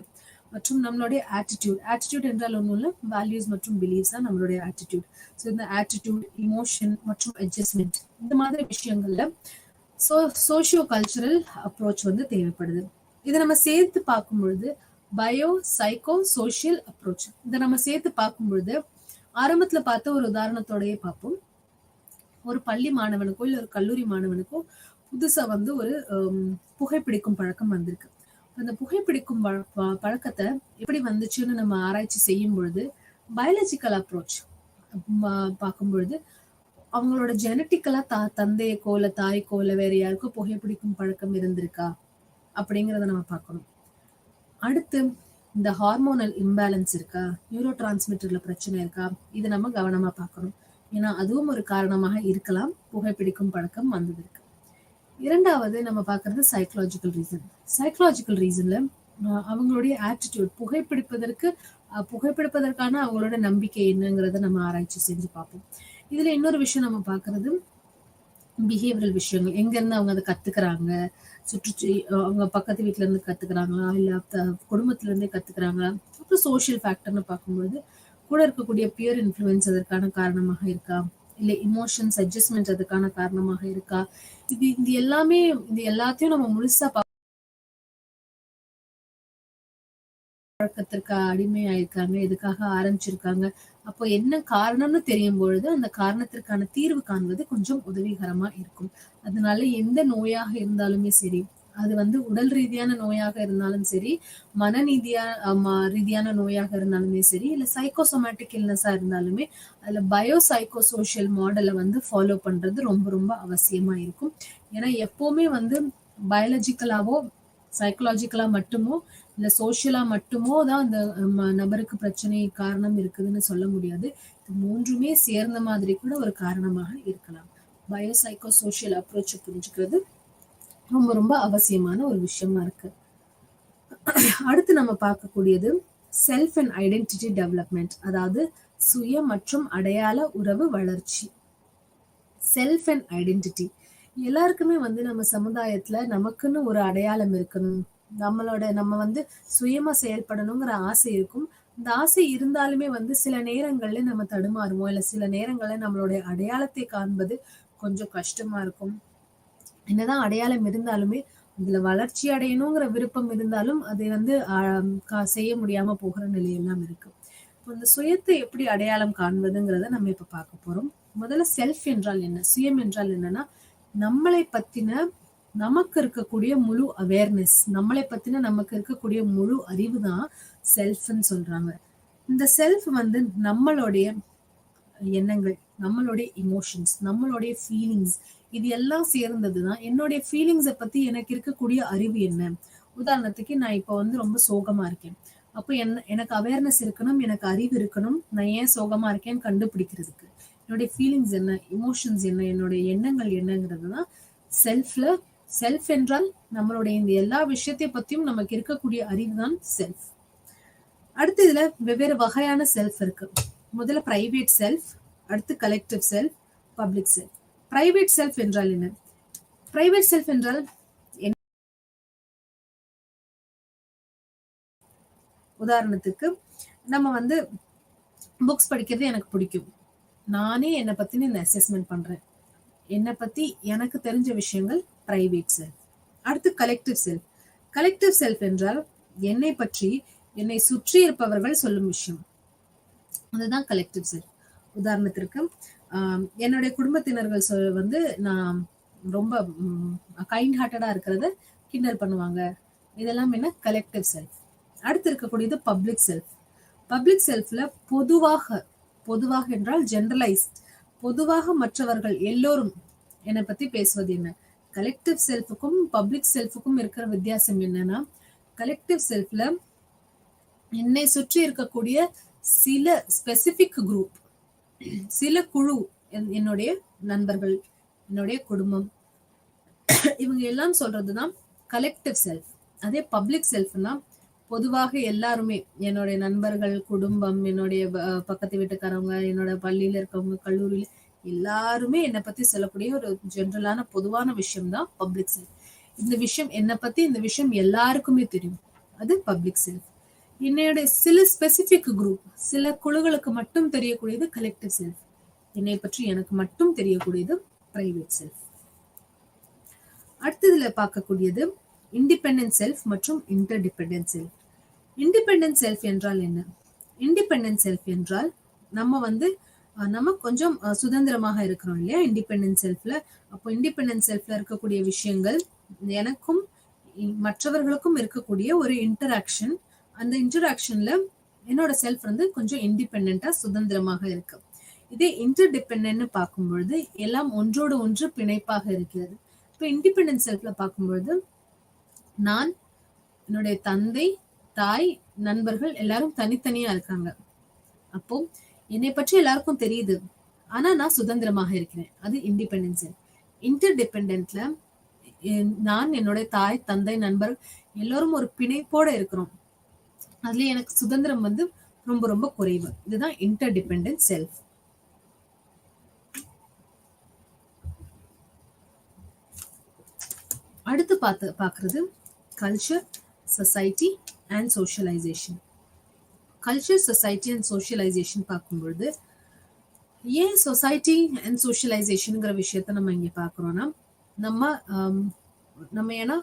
மற்றும் நம்மளுடைய ஆட்டிடியூட் என்றால் ஒன்றும் இல்லை, வேல்யூஸ் மற்றும் பிலீவ்ஸ் தான் நம்மளுடைய ஆட்டிடியூட். ஸோ இந்த ஆட்டிடியூட், இமோஷன் மற்றும் அட்ஜஸ்ட்மெண்ட், இந்த மாதிரி விஷயங்கள்ல சோஷியோ கல்ச்சரல் அப்ரோச் வந்து தேவைப்படுது. இதை நம்ம சேர்த்து பார்க்கும் பொழுது பயோ சைக்கோ சோஷியல் அப்ரோச், இதை நம்ம சேர்த்து பார்க்கும் பொழுது ஆரம்பத்துல பார்த்த ஒரு உதாரணத்தோடயே பார்ப்போம். ஒரு பள்ளி மாணவனுக்கோ இல்ல ஒரு கல்லூரி மாணவனுக்கோ புதுசா வந்து ஒரு புகைப்பிடிக்கும் பழக்கம் வந்திருக்கு. அந்த புகைப்பிடிக்கும் பழக்கத்தை எப்படி வந்துச்சுன்னு நம்ம ஆராய்ச்சி செய்யும் பொழுது பயாலஜிக்கல் அப்ரோச் பார்க்கும் பொழுது அவங்களோட ஜெனட்டிக்கலா தந்தையக்கோ இல்ல தாய்க்கோ இல்ல வேற யாருக்கோ புகைப்பிடிக்கும் பழக்கம் இருந்திருக்கா அப்படிங்கிறத நம்ம பார்க்கணும். அடுத்து இந்த ஹார்மோனல் இம்பேலன்ஸ் இருக்கா, நியூரோ டிரான்ஸ்மிட்டர்ல பிரச்சனை இருக்கா, இதை நம்ம கவனமா பார்க்கணும். ஏன்னா அதுவும் ஒரு காரணமாக இருக்கலாம் புகைப்பிடிக்கும் பழக்கம் வந்ததற்கு. இரண்டாவது நம்ம பார்க்கறது சைக்கலாஜிக்கல் ரீசன்ல அவங்களுடைய ஆட்டிடியூட், புகைப்பிடிப்பதற்கான அவங்களோட நம்பிக்கை என்னங்கிறத நம்ம ஆராய்ச்சி செஞ்சு பார்ப்போம். இதுல இன்னொரு விஷயம் நம்ம பார்க்கறது பிஹேவியரல் விஷயங்கள், எங்க இருந்து அவங்க அதை கத்துக்கிறாங்க, அவங்க பக்கத்து வீட்டுல இருந்து கத்துக்கிறாங்களா இல்ல குடும்பத்துல இருந்தே கத்துக்கிறாங்களா. அப்புறம் சோஷியல் ஃபேக்டர்னு பார்க்கும்போது கூட இருக்கக்கூடிய பியர் இன்ஃப்ளூயன்ஸ் அதற்கான காரணமாக இருக்கா, இல்ல இமோஷன்ஸ் அட்ஜஸ்ட்மெண்ட் அதுக்கான காரணமாக இருக்கா. இது எல்லாத்தையும் நம்ம முழுசா பழக்கத்திற்கு அடிமையாயிருக்காங்க, எதுக்காக ஆரம்பிச்சிருக்காங்க, அப்போ என்ன காரணம்னு தெரியும் பொழுது அந்த காரணத்திற்கான தீர்வு காண்பது கொஞ்சம் உதவிகரமா இருக்கும். அதனால எந்த நோயாக இருந்தாலுமே சரி, அது வந்து உடல் ரீதியான நோயாக இருந்தாலும் சரி, ரீதியான நோயாக இருந்தாலுமே சரி, இல்ல சைக்கோசோமேட்டிக் இல்னஸா இருந்தாலுமே அதுல பயோ சைக்கோ சோஷியல் மாடலை வந்து ஃபாலோ பண்றது ரொம்ப ரொம்ப அவசியமா இருக்கும். ஏன்னா எப்பவுமே வந்து பயாலஜிக்கலாவோ சைக்கலாஜிக்கலா மட்டுமோ இல்ல சோசியலா மட்டுமோ தான் அந்த நபருக்கு பிரச்சனை காரணம் இருக்குதுன்னு சொல்ல முடியாது. இது மூன்றுமே சேர்ந்த மாதிரி கூட ஒரு காரணமாக இருக்கலாம். பயோ சைக்கோ சோஷியல் அப்ரோச் புரிஞ்சுக்கிறது ரொம்ப ரொம்ப அவசியமான ஒரு விஷயமா இருக்கு. அடுத்து நம்ம பார்க்கக்கூடியது செல்ஃப் அண்ட் ஐடென்டிட்டி டெவலப்மெண்ட், அதாவது சுய மற்றும் அடையாள உறவு வளர்ச்சி. செல்ஃப் அண்ட் ஐடென்டிட்டி, எல்லாருக்குமே வந்து நம்ம சமுதாயத்துல நமக்குன்னு ஒரு அடையாளம் இருக்கணும். நம்ம வந்து சுயமா செயல்படணுங்கிற ஆசை இருக்கும். இந்த ஆசை இருந்தாலுமே வந்து சில நேரங்கள்ல நம்ம தடுமாறுவோம். இல்ல சில நேரங்கள்ல நம்மளுடைய அடையாளத்தை காண்பது கொஞ்சம் கஷ்டமா இருக்கும். என்னதான் அடையாளம் இருந்தாலுமே, அதுல வளர்ச்சி அடையணுங்கிற விருப்பம் இருந்தாலும், அதை வந்து செய்ய முடியாம போகிற நிலையெல்லாம் இருக்கு. இப்ப இந்த சுயத்தை எப்படி அடையாளம் காண்பதுங்கிறத நம்ம இப்ப பார்க்க போறோம். முதல்ல செல்ஃப் என்றால் என்ன? சுயம் என்றால் என்னன்னா, நம்மளை பத்தின நமக்கு இருக்கக்கூடிய முழு அவேர்னஸ், நம்மளை பத்தின நமக்கு இருக்கக்கூடிய முழு அறிவு தான் செல்ஃப்ன்னு சொல்றாங்க. இந்த செல்ஃப் வந்து நம்மளுடைய எண்ணங்கள், நம்மளுடைய இமோஷன்ஸ், நம்மளுடைய ஃபீலிங்ஸ் இது எல்லாம் சேர்ந்ததுதான் என்னுடைய ஃபீலிங்ஸை பத்தி எனக்கு இருக்கக்கூடிய அறிவு என்ன. உதாரணத்துக்கு நான் இப்போ வந்து ரொம்ப சோகமா இருக்கேன். அப்போ எனக்கு அவேர்னஸ் இருக்கணும், எனக்கு அறிவு இருக்கணும், நான் ஏன் சோகமா இருக்கேன்னு கண்டுபிடிக்கிறதுக்கு. என்னுடைய ஃபீலிங்ஸ் என்ன, இமோஷன்ஸ் என்ன, என்னுடைய எண்ணங்கள் என்னங்கிறது தான் செல்ஃப்ல. செல்ஃப் என்றால் நம்மளுடைய இந்த எல்லா விஷயத்தை பத்தியும் நமக்கு இருக்கக்கூடிய அறிவு தான் செல்ஃப். அடுத்து இதுல வெவ்வேறு வகையான செல்ஃப் இருக்கு. முதல்ல பிரைவேட் செல்ஃப், அடுத்து collective self, public self. Private self என்றால் என்ன? பிரைவேட் செல்ஃப் என்றால் உதாரணத்துக்கு நம்ம வந்து புக்ஸ் படிக்கிறது எனக்கு பிடிக்கும். நானே என்னை பத்தின இந்த அசஸ்மெண்ட் பண்றேன். என்னை பத்தி எனக்கு தெரிஞ்ச விஷயங்கள் பிரைவேட் செல்ஃப். அடுத்து கலெக்டிவ் செல்ஃப். கலெக்டிவ் செல்ஃப் என்றால் என்னை பற்றி என்னை சுற்றி இருப்பவர்கள் சொல்லும் விஷயம், அதுதான் கலெக்டிவ் செல்ஃப். உதாரணத்திற்கு என்னுடைய குடும்பத்தினர்கள் வந்து நான் ரொம்ப கைண்ட் ஹார்ட்டடா இருக்கிறத கிண்டல் பண்ணுவாங்க. இதெல்லாம் என்ன? Collective self. அடுத்து இருக்கக்கூடியது பப்ளிக் செல்ஃப். பப்ளிக் செல்ஃப்ல பொதுவாக என்றால் ஜெனரலைஸ்ட், பொதுவாக மற்றவர்கள் எல்லோரும் என்னை பத்தி பேசுவது என்ன. கலெக்டிவ் செல்ஃபுக்கும் பப்ளிக் செல்ஃபுக்கும் இருக்கிற வித்தியாசம் என்னன்னா, கலெக்டிவ் செல்ஃப்ல என்னை சுற்றி இருக்கக்கூடிய சில ஸ்பெசிபிக் குரூப், சில குழு, என்னுடைய நண்பர்கள், என்னுடைய குடும்பம், இவங்க எல்லாம் சொல்றதுதான் கலெக்டிவ் செல்ஃப். அதே பப்ளிக் செல்ஃப்னா பொதுவாக எல்லாருமே, என்னுடைய நண்பர்கள், குடும்பம், என்னுடைய பக்கத்து வீட்டுக்காரவங்க, என்னோட பள்ளியில இருக்கவங்க, கல்லூரியில எல்லாருமே என்னை பத்தி சொல்லக்கூடிய ஒரு ஜென்ரலான பொதுவான விஷயம் தான் பப்ளிக் செல்ஃப். இந்த விஷயம் என்னை பத்தி, இந்த விஷயம் எல்லாருக்குமே தெரியும், அது பப்ளிக் செல்ஃப். என்னுடைய சில ஸ்பெசிபிக் குரூப், சில குழுக்களுக்கு மட்டும் தெரியக்கூடியது கலெக்டிவ் செல்ஃப். என்னை பற்றி எனக்கு மட்டும் தெரியக்கூடியது பிரைவேட் செல்ஃப். அடுத்ததுல பார்க்கக்கூடியது இண்டிபெண்டன்ட் செல்ஃப் மற்றும் இன்டர்டிபெண்டன்ட் செல்ஃப். இண்டிபெண்டன்ட் செல்ஃப் என்றால் என்ன? இண்டிபெண்டன்ட் செல்ஃப் என்றால் நம்ம கொஞ்சம் சுதந்திரமாக இருக்கிறோம் இல்லையா இண்டிபெண்டன்ட் செல்ஃப்ல. அப்போ இண்டிபெண்டன்ட் செல்ஃப்ல இருக்கக்கூடிய விஷயங்கள் எனக்கும் மற்றவர்களுக்கும் இருக்கக்கூடிய ஒரு இன்டராக்ஷன். அந்த இன்டராக்ஷன்ல என்னோட செல்ஃப் வந்து கொஞ்சம் இண்டிபெண்டா சுதந்திரமாக இருக்கு. இதே இன்டர்டிபெண்டன்ட்னு பார்க்கும்பொழுது எல்லாம் ஒன்றோடு ஒன்று பிணைப்பாக இருக்கிறது. இப்போ இண்டிபெண்டன்ட் செல்ஃப்ல பார்க்கும்பொழுது நான், என்னுடைய தந்தை, தாய், நண்பர்கள் எல்லாரும் தனித்தனியா இருக்காங்க. அப்போ என்னை பற்றி எல்லாருக்கும் தெரியுது, ஆனா நான் சுதந்திரமாக இருக்கிறேன், அது இண்டிபெண்டன்ட் செல்ஃப். இன்டர்டிபெண்டன்ட்ல நான், என்னுடைய தாய், தந்தை, நண்பர் எல்லாரும் ஒரு பிணைப்போட இருக்கிறோம். அதுல எனக்கு சுதந்திரம் வந்து ரொம்ப ரொம்ப குறைவு. இதுதான் இன்டர்டிபெண்டன்ட் செல்ஃப். அடுத்து பார்க்கிறது culture, society and socialisation. Culture, society and socialisation பார்க்கும்பொழுது ஏன் சொசைட்டி அண்ட் சோஷியலைசேஷனுங்கிற விஷயத்த நம்ம இங்க பார்க்குறோம்னா, நம்ம ஏன்னா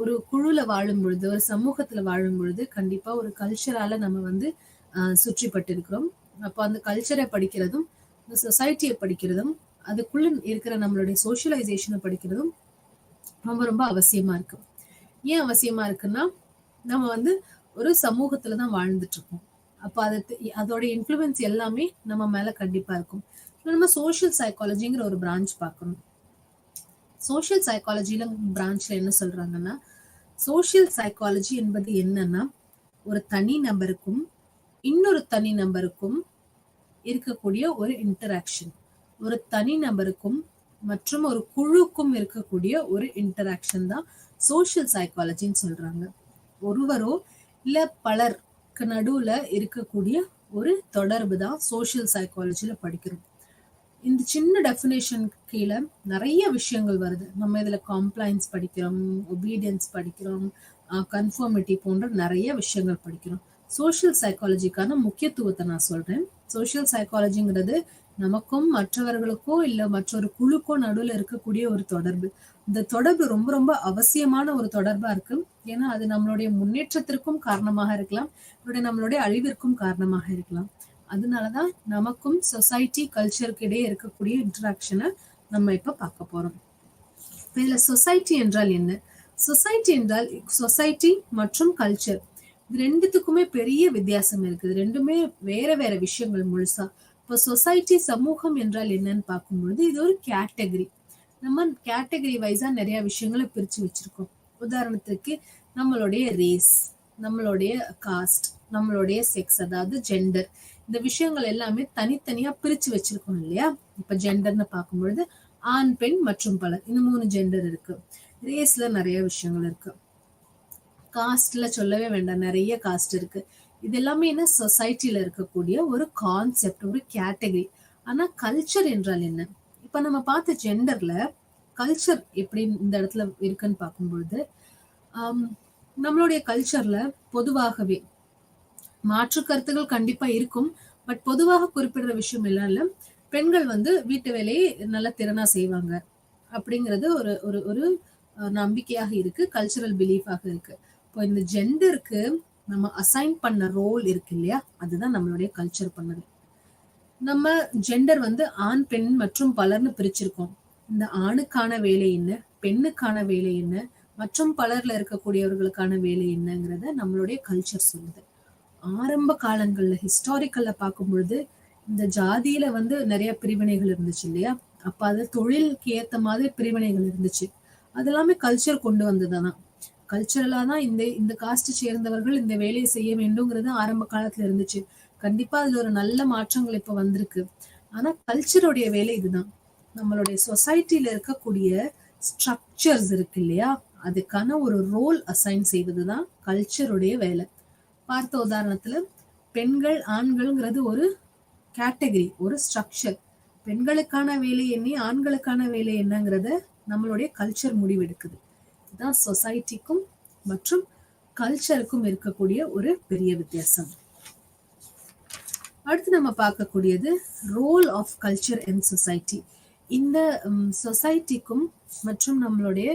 ஒரு குழுல வாழும் பொழுது, ஒரு சமூகத்துல வாழும் பொழுது கண்டிப்பா ஒரு கல்ச்சரால நம்ம வந்து சுற்றிப்பட்டு இருக்கிறோம். அப்போ அந்த கல்ச்சரை படிக்கிறதும், இந்த சொசைட்டியை படிக்கிறதும், அதுக்குள்ள இருக்கிற நம்மளுடைய சோஷியலைசேஷனை படிக்கிறதும் ரொம்ப ரொம்ப அவசியமா இருக்கு. ஏன் அவசியமா இருக்குன்னா, நம்ம வந்து ஒரு சமூகத்துலதான் வாழ்ந்துட்டு இருக்கோம். அப்ப அதோட இன்ஃப்ளூயன்ஸ் எல்லாமே நம்ம மேல கண்டிப்பா இருக்கும். நம்ம சோஷியல் சைக்காலஜிங்கிற ஒரு பிரான்ச் பார்க்கணும். சோஷியல் சைக்காலஜில பிரான்ச்ல என்ன சொல்றாங்கன்னா, சோஷியல் சைக்காலஜி என்பது என்னன்னா, ஒரு தனி நபருக்கும் இன்னொரு தனி நபருக்கும் இருக்கக்கூடிய ஒரு இன்டராக்ஷன். ஒரு தனி நபருக்கும் மற்றும் ஒரு குழுக்கும் இருக்கக்கூடிய ஒரு இன்டராக்ஷன் தான் சோஷியல் சைக்காலஜின்னு சொல்றாங்க. ஒருவரோ இல்ல பலருக்கு நடுவுல இருக்கக்கூடிய ஒரு தொடர்பு தான் சோஷியல் சைக்காலஜில படிக்கிறோம். இந்த சின்ன டெஃபினேஷன் கீழே நிறைய விஷயங்கள் வருது. நம்ம இதுல காம்ப்ளைன்ஸ் படிக்கிறோம், ஒபீடியன்ஸ் படிக்கிறோம், கன்ஃபர்மிட்டி போன்ற நிறைய விஷயங்கள் படிக்கிறோம். சோஷியல் சைக்காலஜிக்கான முக்கியத்துவத்தை நான் சொல்றேன். சோஷியல் சைக்காலஜிங்கிறது நமக்கும் மற்றவர்களுக்கோ இல்ல மற்றொரு குழுக்கோ நடுவில் இருக்கக்கூடிய ஒரு தொடர்பு. இந்த தொடர்பு ரொம்ப ரொம்ப அவசியமான ஒரு தொடர்பா இருக்கு. ஏன்னா அது நம்மளுடைய முன்னேற்றத்திற்கும் காரணமாக இருக்கலாம், நம்மளுடைய அழிவிற்கும் காரணமாக இருக்கலாம். அதனாலதான் நமக்கும் சொசைட்டி கல்ச்சருக்கு இடையே இருக்கக்கூடிய இன்டராக்ஷனை நம்ம இப்ப பார்க்க போறோம். இதுல சொசைட்டி என்றால் என்ன? சொசைட்டி என்றால் சொசைட்டி மற்றும் கல்ச்சர் இது ரெண்டுத்துக்குமே பெரிய வித்தியாசம் இருக்குது. ரெண்டுமே வேற வேற விஷயங்கள் முழுசா. இப்போ சொசைட்டி சமூகம் என்றால் என்னன்னு பார்க்கும்பொழுது இது ஒரு கேட்டகரி. நம்ம கேட்டகரி வைஸா நிறைய விஷயங்களை பிரிச்சு வச்சிருக்கோம். உதாரணத்துக்கு நம்மளுடைய ரேஸ், நம்மளுடைய காஸ்ட், நம்மளுடைய செக்ஸ், அதாவது ஜெண்டர், இந்த விஷயங்கள் எல்லாமே தனித்தனியா பிரிச்சு வச்சிருக்கோம் இல்லையா? இப்ப ஜெண்டர்னு பார்க்கும்பொழுது ஆண், பெண் மற்றும் பலர், இந்த 3 ஜெண்டர் இருக்கு. ரேஸ்ல நிறைய விஷயங்கள் இருக்கு. காஸ்ட்ல சொல்லவே வேண்டாம், நிறைய காஸ்ட் இருக்கு. இது எல்லாமே என்ன, சொசைட்டில இருக்கக்கூடிய ஒரு கான்செப்ட், ஒரு கேட்டகரி. ஆனா கல்ச்சர் என்றால் என்ன? இப்ப நம்ம பார்த்த ஜெண்டர்ல கல்ச்சர் எப்படி இந்த இடத்துல இருக்குன்னு பார்க்கும்பொழுது நம்மளுடைய கல்ச்சர்ல பொதுவாகவே மாற்று கருத்துகள் கண்டிப்பா இருக்கும். பட் பொதுவாக குறிப்பிடுற விஷயம் எல்லாம் இல்ல, பெண்கள் வீட்டு வேலையை நல்ல திறனா செய்வாங்க அப்படிங்கிறது ஒரு ஒரு ஒரு நம்பிக்கையாக இருக்கு, கல்ச்சரல் பிலீஃபாக இருக்கு. இப்போ இந்த ஜெண்டருக்கு நம்ம அசைன் பண்ண ரோல் இருக்கு இல்லையா, அதுதான் நம்மளுடைய கல்ச்சர் பண்ணது. நம்ம ஜெண்டர் ஆண், பெண் மற்றும் பலர்னு பிரிச்சிருக்கோம். இந்த ஆணுக்கான வேலை என்ன, பெண்ணுக்கான வேலை என்ன, மற்றும் பலர்ல இருக்கக்கூடியவர்களுக்கான வேலை என்னங்கிறத நம்மளுடைய கல்ச்சர் சொல்லுது. ஆரம்ப காலங்கள்ல ஹிஸ்டாரிக்கல்ல பார்க்கும் பொழுது இந்த ஜாதியில நிறைய பிரிவினைகள் இருந்துச்சு இல்லையா? அப்ப அது தொழிலுக்கு ஏத்த மாதிரி பிரிவினைகள் இருந்துச்சு. அது எல்லாமே கல்ச்சர் கொண்டு வந்ததுதான். கல்ச்சரலா தான் இந்த காஸ்ட் சேர்ந்தவர்கள் இந்த வேலையை செய்ய வேண்டும்ங்கிறது ஆரம்ப காலத்துல இருந்துச்சு. கண்டிப்பா அதுல ஒரு நல்ல மாற்றங்கள் இப்ப வந்திருக்கு. ஆனா கல்ச்சருடைய வேலை இதுதான். நம்மளுடைய சொசைட்டில இருக்கக்கூடிய ஸ்ட்ரக்சர்ஸ் இருக்கு இல்லையா, அதுக்கான ஒரு ரோல் அசைன் செய்வதுதான் கல்ச்சருடைய வேலை. பார்த்த உதாரணத்துல பெண்கள் ஆண்கள்ங்கிறது ஒரு கேட்டகரி, ஒரு ஸ்ட்ரக்சர். பெண்களுக்கான வேலை என்ன, ஆண்களுக்கான வேலை என்னங்கிறத நம்மளுடைய கல்ச்சர் முடிவெடுக்குது. இதுதான் சொசைட்டிக்கும் மற்றும் கல்ச்சருக்கும் இருக்கக்கூடிய ஒரு பெரிய வித்தியாசம். அடுத்து நம்ம பார்க்கக்கூடியது role of culture in society. இந்த சொசைட்டிக்கும் மற்றும் நம்மளுடைய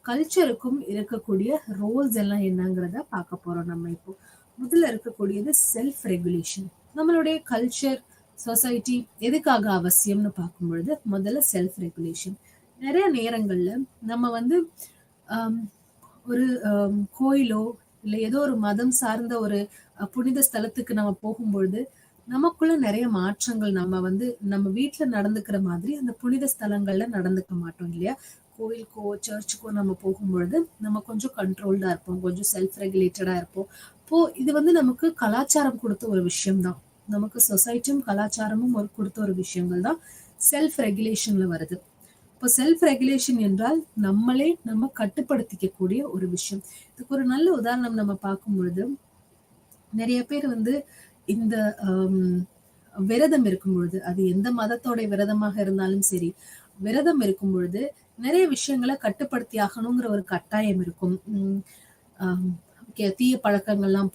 கல்ச்சருக்கும் இருக்கக்கூடிய ரோல்ஸ் எல்லாம் என்னங்கிறத பார்க்க போறோம் நம்ம இப்போ. முதல்ல இருக்கக்கூடியது செல்ஃப் ரெகுலேஷன். நம்மளுடைய கல்ச்சர், சொசைட்டி எதுக்காக அவசியம்னு பார்க்கும்பொழுது முதல்ல செல்ஃப் ரெகுலேஷன். நிறைய நேரங்கள்ல நம்ம ஒரு கோயிலோ இல்லை ஏதோ ஒரு மதம் சார்ந்த ஒரு புனித ஸ்தலத்துக்கு நம்ம போகும்பொழுது நமக்குள்ள நிறைய மாற்றங்கள், நம்ம வீட்டுல நடந்துக்கிற மாதிரி அந்த புனித ஸ்தலங்கள்ல நடந்துக்க மாட்டோம் இல்லையா? கோயிலுக்கோ சர்ச்சுக்கோ நம்ம போகும்பொழுது நம்ம கொஞ்சம் கண்ட்ரோல்டா இருப்போம், கொஞ்சம் செல்ஃப் ரெகுலேட்டடா இருப்போம். அப்போ இது நமக்கு கலாச்சாரம் கொடுத்த ஒரு விஷயம்தான். நமக்கு சொசைட்டியும் கலாச்சாரமும் கொடுத்த ஒரு விஷயங்கள் தான் செல்ஃப் ரெகுலேஷன்ல வருது. இப்போ செல்ஃப் ரெகுலேஷன் என்றால் நம்ம கட்டுப்படுத்திக்க கூடிய ஒரு விஷயம். இதுக்கு ஒரு நல்ல உதாரணம் நம்ம பார்க்கும் பொழுது, நிறைய பேர் இந்த விரதம் இருக்கும் பொழுது, அது எந்த மதத்தோட விரதமாக இருந்தாலும் சரி, விரதம் இருக்கும் பொழுது நிறைய விஷயங்களை கட்டுப்படுத்தி ஆகணுங்கிற ஒரு கட்டாயம் இருக்கும். தீய பழக்கங்கள்லாம்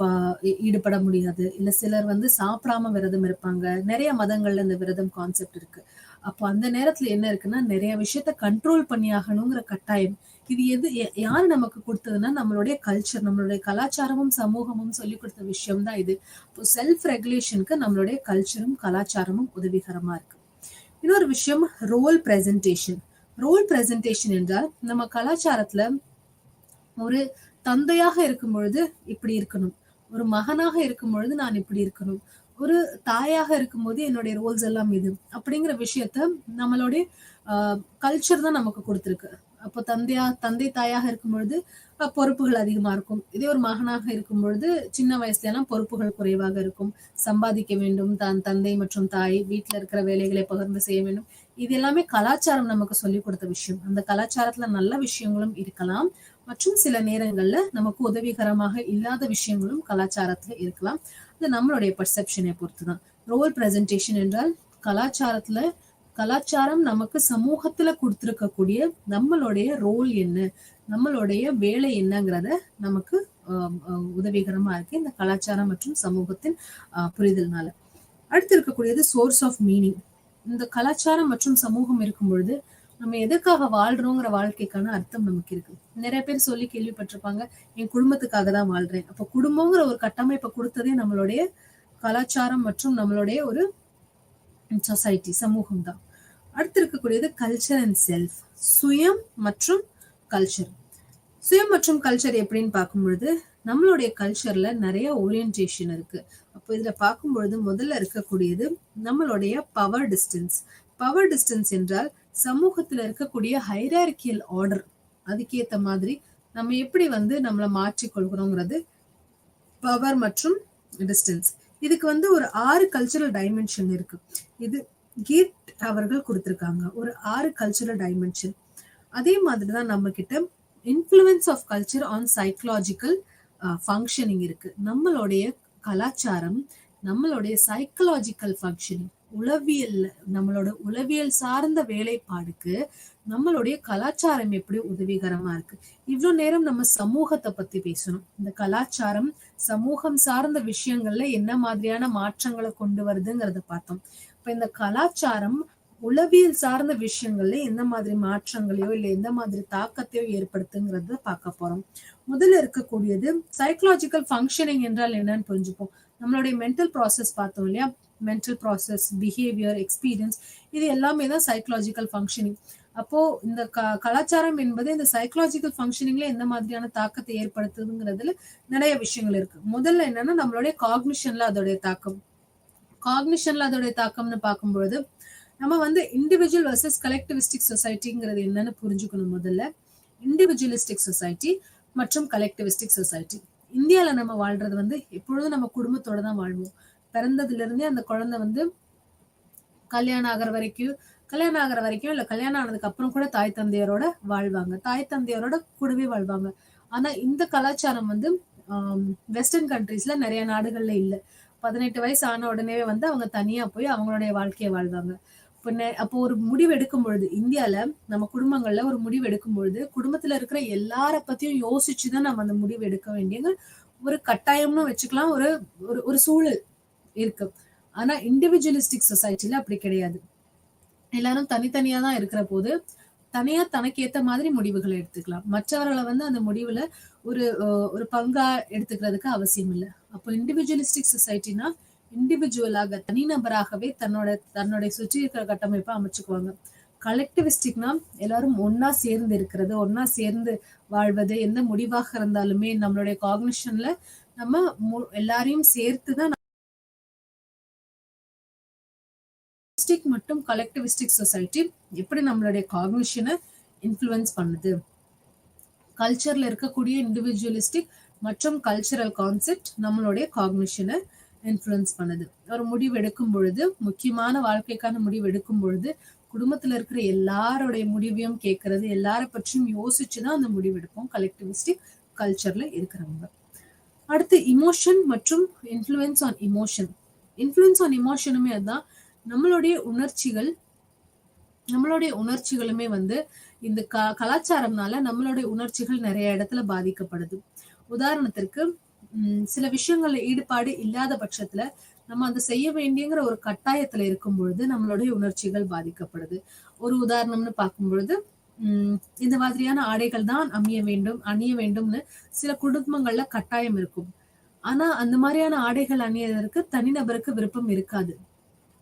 ஈடுபட முடியாது. இல்ல சிலர் சாப்பிடாம விரதம் இருப்பாங்க. நிறைய மதங்கள்ல இந்த விரதம் கான்செப்ட் இருக்கு. அப்போ அந்த நேரத்துல என்ன இருக்குன்னா, நிறைய விஷயத்த கண்ட்ரோல் பண்ணி ஆகணுங்கிற கட்டாயம். இது யாரு நமக்கு கொடுத்ததுன்னா நம்மளுடைய கல்ச்சர், நம்மளுடைய கலாச்சாரமும் சமூகமும் சொல்லி கொடுத்த விஷயம் தான் இது. இப்போ செல்ஃப் ரெகுலேஷனுக்கு நம்மளுடைய கல்ச்சரும் கலாச்சாரமும் உதவிகரமா இருக்கு. இன்னொரு விஷயம் ரோல் பிரசன்டேஷன். ரோல் பிரசன்டேஷன் என்றால் நம்ம கலாச்சாரத்துல ஒரு தந்தையாக இருக்கும் பொழுது இப்படி இருக்கணும், ஒரு மகனாக இருக்கும் பொழுது நான் இப்படி இருக்கணும், ஒரு தாயாக இருக்கும்போது என்னுடைய ரோல்ஸ் எல்லாம் இது அப்படிங்கிற விஷயத்த நம்மளுடைய கல்ச்சர் தான் நமக்கு கொடுத்துருக்கு. அப்போ தந்தை தாயாக இருக்கும் பொழுது பொறுப்புகள் அதிகமா இருக்கும். இதே ஒரு மகனாக இருக்கும் பொழுது சின்ன வயசுல எல்லாம் பொறுப்புகள் குறைவாக இருக்கும். சம்பாதிக்க வேண்டும், தந்தை மற்றும் தாய் வீட்டுல இருக்கிற வேலைகளை பகிர்ந்து செய்ய வேண்டும். இது எல்லாமே கலாச்சாரம் நமக்கு சொல்லிக் கொடுத்த விஷயம். அந்த கலாச்சாரத்துல நல்ல விஷயங்களும் இருக்கலாம், மற்றும் சில நேரங்கள்ல நமக்கு உதவிகரமாக இல்லாத விஷயங்களும் கலாச்சாரத்துல இருக்கலாம். அது நம்மளுடைய பர்செப்ஷனை பொறுத்துதான். ரோல் பிரசன்டேஷன் என்றால் கலாச்சாரத்துல கலாச்சாரம் நமக்கு சமூகத்துல கொடுத்திருக்கக்கூடிய நம்மளுடைய ரோல் என்ன, நம்மளுடைய வேலை என்னங்கிறத நமக்கு உதவிகரமா இருக்கு இந்த கலாச்சாரம் மற்றும் சமூகத்தின் புரிதல்னால. அடுத்து இருக்கக்கூடியது சோர்ஸ் ஆஃப் மீனிங். இந்த கலாச்சாரம் மற்றும் சமூகம் இருக்கும் பொழுது நம்ம எதுக்காக வாழ்றோங்கிற வாழ்க்கைக்கான அர்த்தம் நமக்கு இருக்கு. நிறைய பேர் சொல்லி கேள்விப்பட்டிருப்பாங்க, என் குடும்பத்துக்காக தான் வாழ்றேன். அப்ப குடும்பங்கிற ஒரு கட்டமைப்பை கொடுத்ததே நம்மளுடைய கலாச்சாரம் மற்றும் நம்மளுடைய ஒரு சொசைட்டி, சமூகம் தான். அடுத்து இருக்கக்கூடியது கல்ச்சர் அண்ட் செல்ஃப். சுயம் மற்றும் கல்ச்சர். சுயம் மற்றும் கல்ச்சர் எப்படின்னு பார்க்கும்பொழுது நம்மளுடைய கல்ச்சர்ல நிறைய ஓரியன்டேஷன் இருக்கு. அப்போ இதுல பார்க்கும்பொழுது முதல்ல இருக்கக்கூடியது நம்மளுடைய பவர் டிஸ்டன்ஸ். பவர் டிஸ்டன்ஸ் என்றால் சமூகத்துல இருக்கக்கூடிய ஹைரார்கியல் ஆர்டர், அதுக்கேத்த மாதிரி நம்ம எப்படி நம்மளை மாற்றிக்கொள்கிறோங்கிறது பவர் மற்றும் டிஸ்டன்ஸ். இதுக்கு ஒரு 6 கல்ச்சரல் டைமென்ஷன் இருக்கு. இது கீட் அவர்கள் கொடுத்திருக்காங்க, ஒரு 6 கல்ச்சரல் டைமென்ஷன். அதே மாதிரிதான் நம்ம கிட்ட influence of culture on psychological functioning இருக்கு. நம்மளுடைய கலாச்சாரம் நம்மளுடைய சைக்கலாஜிக்கல் ஃபங்க்ஷனிங், உளவியல், நம்மளோட உளவியல் சார்ந்த வேலைப்பாடுக்கு நம்மளுடைய கலாச்சாரம் எப்படி உதவிகரமா இருக்கு. இவ்வளவு நேரம் நம்ம சமூகத்தை பத்தி பேசணும். இந்த கலாச்சாரம் சமூகம் சார்ந்த விஷயங்கள்ல என்ன மாதிரியான மாற்றங்களை கொண்டு வருதுங்கிறத பார்த்தோம். இப்ப இந்த கலாச்சாரம் உளவியல் சார்ந்த விஷயங்கள்ல எந்த மாதிரி மாற்றங்களையோ இல்ல எந்த மாதிரி தாக்கத்தையோ ஏற்படுத்துங்கிறத பார்க்க போறோம். முதல்ல இருக்கக்கூடியது சைக்கலாஜிக்கல் ஃபங்க்ஷனிங் என்றால் என்னன்னு புரிஞ்சுப்போம். நம்மளுடைய மென்டல் ப்ராசஸ் பார்த்தோம் இல்லையா, மென்டல் ப்ராசஸ், பிஹேவியர், எக்ஸ்பீரியன்ஸ், இது எல்லாமே தான் சைக்கலாஜிக்கல் ஃபங்க்ஷனிங். அப்போ இந்த கலாச்சாரம் என்பது இந்த சைக்கலாஜிக்கல் ஃபங்க்ஷனிங்ல எந்த மாதிரியான தாக்கத்தை ஏற்படுத்துதுங்கிறதுல நிறைய விஷயங்கள் இருக்கு. முதல்ல என்னன்னா நம்மளுடைய காக்னிஷன்ல அதோடைய தாக்கம். காக்னிஷன்ல அதோடைய தாக்கம்னு பார்க்கும்பொழுது நம்ம இண்டிவிஜுவல் வர்சஸ் கலெக்டிவிஸ்டிக் சொசைட்டிங்கிறது என்னன்னு புரிஞ்சுக்கணும். முதல்ல இண்டிவிஜுவலிஸ்டிக் சொசைட்டி மற்றும் கலெக்டிவிஸ்டிக் சொசைட்டி. இந்தியால நம்ம வாழ்றது எப்பொழுதும் நம்ம குடும்பத்தோட தான் வாழ்வோம். பிறந்ததுல இருந்தே அந்த குழந்தை கல்யாணம் ஆகிற வரைக்கும் இல்ல கல்யாணம் ஆனதுக்கு அப்புறம் கூட தாய் தந்தையரோட வாழ்வாங்க, தாய் தந்தையரோட கூடவே வாழ்வாங்க. ஆனா இந்த கலாச்சாரம் வெஸ்டர்ன் கண்ட்ரீஸ்ல நிறைய நாடுகள்ல இல்ல. 18 வயசு ஆன உடனே அவங்க தனியா போய் அவங்களுடைய வாழ்க்கையை வாழ்வாங்க. அப்போ ஒரு முடிவு எடுக்கும் பொழுது, இந்தியால நம்ம குடும்பங்கள்ல ஒரு முடிவு எடுக்கும் பொழுது குடும்பத்துல இருக்கிற எல்லார பத்தியும் யோசிச்சுதான் நம்ம அந்த முடிவு எடுக்க வேண்டிய ஒரு கட்டாயம்னு வச்சுக்கலாம், ஒரு ஒரு சூழல் இருக்கு. ஆனா இண்டிவிஜுவலிஸ்டிக் சொசைட்டில அப்படி கிடையாது. எல்லாரும் தனித்தனியா தான் இருக்கிற போது தனியா தனக்கு ஏத்த மாதிரி முடிவுகளை எடுத்துக்கலாம். மற்றவர்களை அந்த முடிவுல ஒரு பங்கா எடுத்துக்கிறதுக்கு அவசியம் இல்லை. அப்போ இண்டிவிஜுவலிஸ்டிக் சொசைட்டினா இண்டிவிஜுவலாக, தனிநபராகவே தன்னுடைய சுற்றி இருக்கிற கட்டமைப்பை அமைச்சுக்குவாங்க. கலெக்டிவிஸ்டிக்னா எல்லாரும் ஒன்னா சேர்ந்து இருக்கிறது, ஒன்னா சேர்ந்து வாழ்வது. எந்த முடிவாக இருந்தாலுமே நம்மளுடைய காக்னிஷன்ல நம்ம எல்லாரையும் சேர்த்துதான் மற்றும் கலெக்டிவிஸ்டிக் சொசைட்டி எப்படி நம்மளுடைய காக்னிஷனை இன்ஃப்ளூயன்ஸ் பண்ணுது. கல்ச்சர்ல இருக்கக்கூடிய இண்டிவிஜுவலிஸ்டிக் மற்றும் கல்ச்சரல் கான்செப்ட் நம்மளுடைய காக்னிஷனை இன்ஃப்ளூயன்ஸ் பண்ணுது. ஒரு முடிவு எடுக்கும் பொழுது, முக்கியமான வாழ்க்கைக்கான முடிவு எடுக்கும் பொழுது குடும்பத்துல இருக்கிற எல்லாருடைய முடிவையும் கேட்கறது, எல்லார பற்றியும் யோசிச்சுதான் அந்த முடிவு எடுப்போம் கலெக்டிவிஸ்டிக் கல்ச்சர்ல இருக்கிறவங்க. அடுத்து இமோஷன் மற்றும் influence on emotion. Influence on இமோஷனுமே அதுதான். நம்மளுடைய உணர்ச்சிகளுமே இந்த கலாச்சாரம்னால நம்மளுடைய உணர்ச்சிகள் நிறைய இடத்துல பாதிக்கப்படுது. உதாரணத்திற்கு சில விஷயங்கள்ல ஈடுபாடு இல்லாத பட்சத்துல நம்ம அதை செய்ய வேண்டியங்கிற ஒரு கட்டாயத்துல இருக்கும் பொழுது நம்மளுடைய உணர்ச்சிகள் பாதிக்கப்படுது. ஒரு உதாரணம்னு பார்க்கும் பொழுது இந்த மாதிரியான ஆடைகள் தான் அணிய வேண்டும்னு சில குடும்பங்கள்ல கட்டாயம் இருக்கும். ஆனா அந்த மாதிரியான ஆடைகள் அணியதற்கு தனிநபருக்கு விருப்பம் இருக்காது.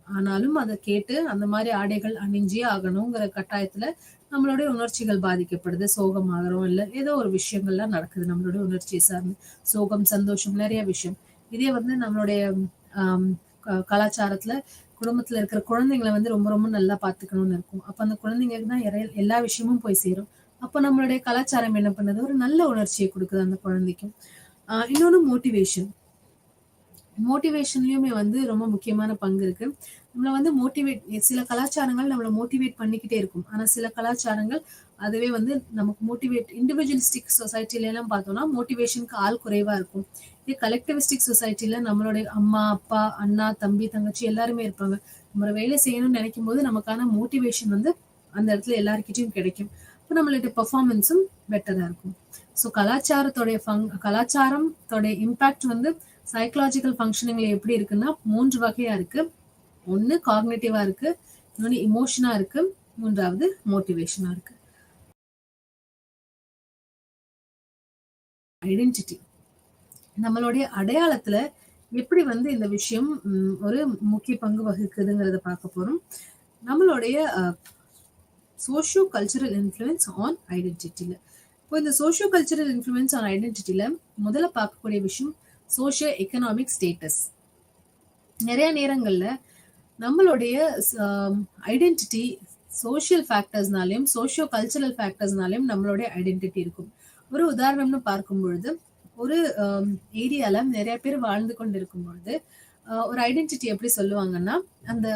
ஆனாலும் அதை கேட்டு அந்த மாதிரி ஆடைகள் அணிஞ்சே ஆகணுங்கிற கட்டாயத்துல நம்மளுடைய உணர்ச்சிகள் பாதிக்கப்படுது. சோகமாகறோம், இல்ல ஏதோ ஒரு விஷயங்கள்லாம் நடக்குது நம்மளுடைய உணர்ச்சியை சார்ந்து, சோகம், சந்தோஷம், நிறைய விஷயம். இதே நம்மளுடைய கலாச்சாரத்துல குடும்பத்துல இருக்கிற குழந்தைங்களை ரொம்ப ரொம்ப நல்லா பாத்துக்கணும்னு இருக்கும். அப்ப அந்த குழந்தைங்களுக்கு தான் எல்லா விஷயமும் போய் சேரும். அப்ப நம்மளுடைய கலாச்சாரம் என்ன பண்ணுது, ஒரு நல்ல உணர்ச்சியை கொடுக்குது அந்த குழந்தைக்கும். இன்னொன்னு மோட்டிவேஷன்லயுமே ரொம்ப முக்கியமான பங்கு இருக்கு. நம்மள மோட்டிவேட், சில கலாச்சாரங்கள் நம்மளை மோட்டிவேட் பண்ணிக்கிட்டே இருக்கும். ஆனா சில கலாச்சாரங்கள் அதுவே வந்து நமக்கு மோட்டிவேட். இண்டிவிஜுவலிஸ்டிக் சொசைட்டில எல்லாம் பார்த்தோம்னா மோட்டிவேஷனுக்கு ஆள் குறைவா இருக்கும். இதே கலெக்டிவிஸ்டிக் சொசைட்டில நம்மளுடைய அம்மா, அப்பா, அண்ணா, தம்பி, தங்கச்சி எல்லாருமே இருப்பாங்க. நம்ம ஒரு வேலை செய்யணும்னு நினைக்கும் போது நமக்கான மோட்டிவேஷன் வந்து அந்த இடத்துல எல்லாருக்கிட்டையும் கிடைக்கும். இப்போ நம்மளுடைய பெர்ஃபார்மன்ஸும் பெட்டரா இருக்கும். ஸோ கலாச்சாரத்தோடைய இம்பாக்ட் வந்து சைக்கலாஜிக்கல் ஃபங்க்ஷனிங்ல எப்படி இருக்குன்னா 3 வகையா இருக்கு. ஒன்னு காக்னிட்டிவா இருக்கு, இன்னொன்னு இமோஷனா இருக்கு, மூன்றாவது மோட்டிவேஷனா இருக்கு. ஐடென்டிட்டி நம்மளுடைய அடையாளத்துல எப்படி வந்து இந்த விஷயம் ஒரு முக்கிய பங்கு வகிக்குதுங்கிறத பார்க்க போறோம். நம்மளுடைய சோஷியோ கல்ச்சரல் இன்ஃப்ளூயன்ஸ் ஆன் ஐடென்டிட்டில. இப்போ இந்த சோஷியோ கல்ச்சரல் இன்ஃப்ளூயன்ஸ் ஆன் ஐடென்டிட்டில முதல்ல பார்க்கக்கூடிய விஷயம் சோஷியோ எக்கனாமிக் ஸ்டேட்டஸ். நிறைய நேரங்கள்ல நம்மளுடைய ஐடென்டிட்டி சோஷியல் ஃபேக்டர்ஸ்னாலையும் சோஷியோ கல்ச்சரல் ஃபேக்டர்ஸ்னாலையும் நம்மளுடைய ஐடென்டிட்டி இருக்கும். ஒரு உதாரணம்னு பார்க்கும் பொழுது ஒரு ஏரியால நிறைய பேர் வாழ்ந்து கொண்டு இருக்கும் பொழுது ஒரு ஐடென்டிட்டி எப்படி சொல்லுவாங்கன்னா, அந்த